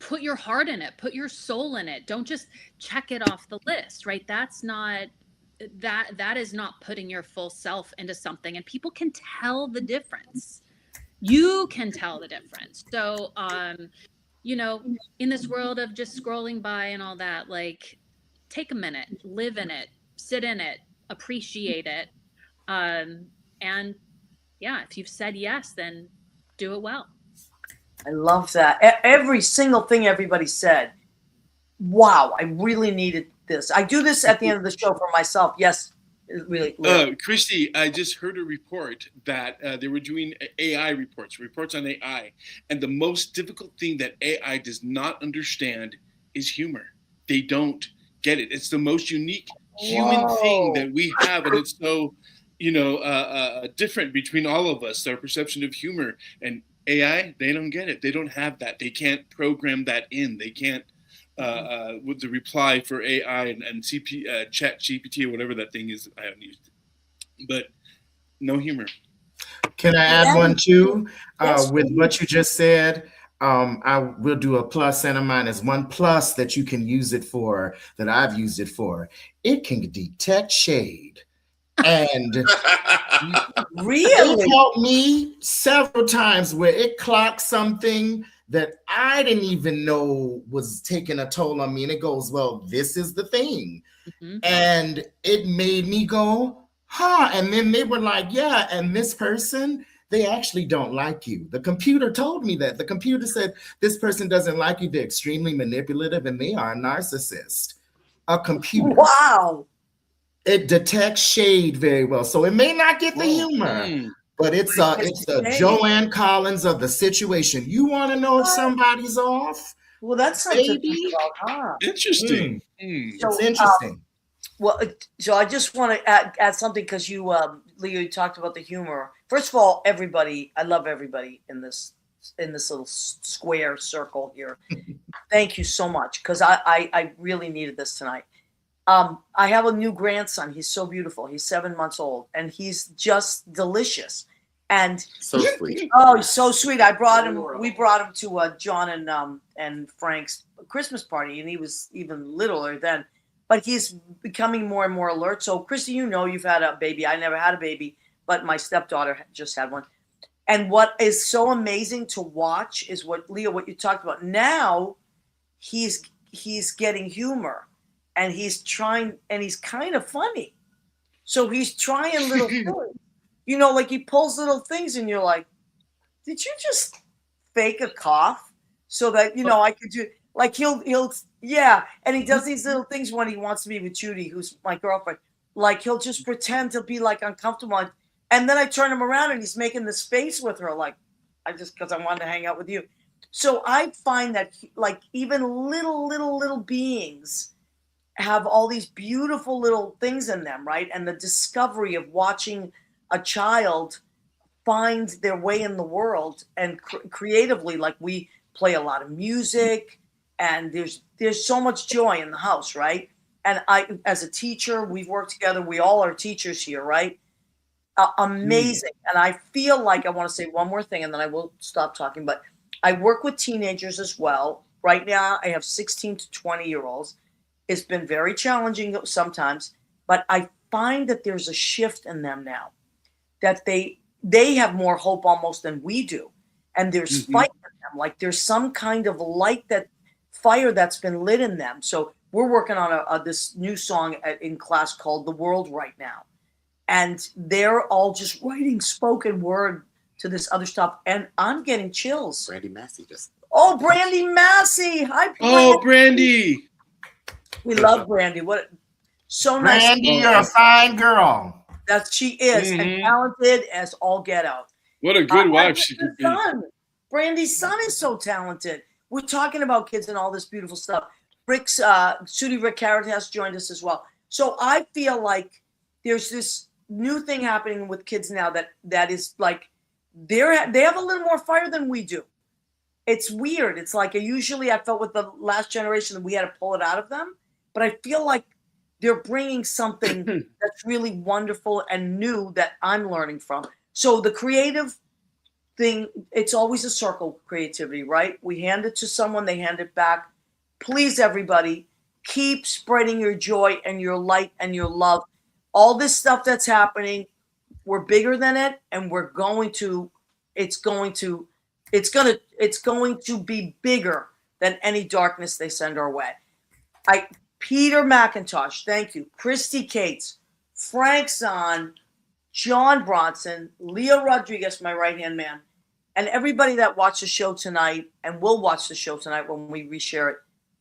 Put your heart in it, put your soul in it. Don't just check it off the list, right? That's not, that is not putting your full self into something, and people can tell the difference. You can tell the difference. So, in this world of just scrolling by and all that, take a minute, live in it, sit in it, appreciate it. And yeah, if you've said yes, then do it well. I love that. Every single thing everybody said. Wow, I really needed this. I do this at the end of the show for myself. Yes, really. Kristy, I just heard a report that they were doing AI reports on AI. And the most difficult thing that AI does not understand is humor. They don't get it. It's the most unique human thing that we have. And it's so, different between all of us, our perception of humor. And AI, they don't get it. They don't have that. They can't program that in. They can't, with the reply for AI and Chat GPT or whatever that thing is, I haven't used it. But no humor. Can I add one too? With what you just said, I will do a plus and a minus. One plus that you can use it for, that I've used it for, it can detect shade. And really it helped me several times where it clocked something that I didn't even know was taking a toll on me. And it goes, well, this is the thing. Mm-hmm. And it made me go, huh. And then they were like, yeah, and this person, they actually don't like you. The computer told me that. The computer said, this person doesn't like you. They're extremely manipulative and they are a narcissist. A computer. Wow. It detects shade very well. So it may not get the humor, but it's the Joanne Collins of the situation. You want to know if somebody's off? Well, that's something to think about, huh? Interesting. So, it's interesting. So I just want to add something because you, Leo, you talked about the humor. First of all, everybody, I love everybody in this little square circle here. Thank you so much, because I really needed this tonight. I have a new grandson. He's so beautiful. He's 7 months old, and he's just delicious. And so sweet. Oh, he's so sweet. We brought him to John and Frank's Christmas party, and he was even littler then. But he's becoming more and more alert. So, Kristy, you've had a baby. I never had a baby, but my stepdaughter just had one. And what is so amazing to watch is what Leo, what you talked about. Now he's getting humor, and he's trying, and he's kind of funny. So he's trying little things. You know, like he pulls little things, and you're like, did you just fake a cough so that, you know, I could do, like he'll yeah. And he does these little things when he wants to be with Judy, who's my girlfriend. Like he'll just pretend to be like uncomfortable. And then I turn him around and he's making this face with her, like, because I wanted to hang out with you. So I find that like even little beings have all these beautiful little things in them, right? And the discovery of watching a child find their way in the world and creatively, like we play a lot of music, and there's so much joy in the house, right? And I, as a teacher, we've worked together. We all are teachers here, right? Amazing. And I feel like I want to say one more thing and then I will stop talking, but I work with teenagers as well. Right now I have 16 to 20-year-olds. It's been very challenging sometimes, but I find that there's a shift in them now, that they have more hope almost than we do. And there's fight in them. Like there's some kind of light, that fire that's been lit in them. So we're working on this new song in class called The World right now. And they're all just writing spoken word to this other stuff. And I'm getting chills. Brandy Massey just. Oh, Brandy Massey. Hi, Brandy. Oh, Brandy. We love Brandy. What so nice. Brandy, you're a fine girl. That she is, and talented as all get out. What a good wife she could be. Brandy's son is so talented. We're talking about kids and all this beautiful stuff. Sudi Rick Carrot has joined us as well. So I feel like there's this new thing happening with kids now that is like they have a little more fire than we do. It's weird. It's like usually I felt with the last generation that we had to pull it out of them, but I feel like they're bringing something that's really wonderful and new that I'm learning from. So the creative thing, it's always a circle, creativity, right? We hand it to someone, they hand it back. Please, everybody, keep spreading your joy and your light and your love. All this stuff that's happening, we're bigger than it, and it's going to be bigger than any darkness they send our way. Peter McIntosh, thank you. Kristy Cates, Frank Zahn, John Bronston, Leo Rodriguez, my right-hand man, and everybody that watched the show tonight and will watch the show tonight when we reshare it.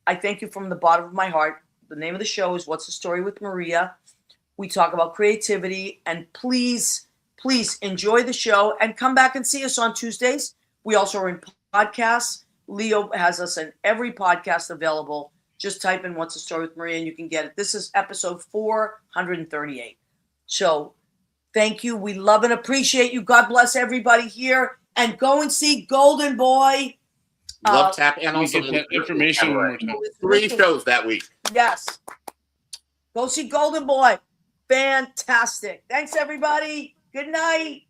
I thank you from the bottom of my heart. The name of the show is What's the Story with Maria. We talk about creativity, and please enjoy the show and come back and see us on Tuesdays. We also are in podcasts. Leo has us in every podcast available. Just type in What's the Story with Maria and you can get it. This is episode 438. So thank you. We love and appreciate you. God bless everybody here. And go and see Golden Boy. Love Tap, and also get that information one more time. 3 shows that week. Yes. Go see Golden Boy. Fantastic. Thanks, everybody. Good night.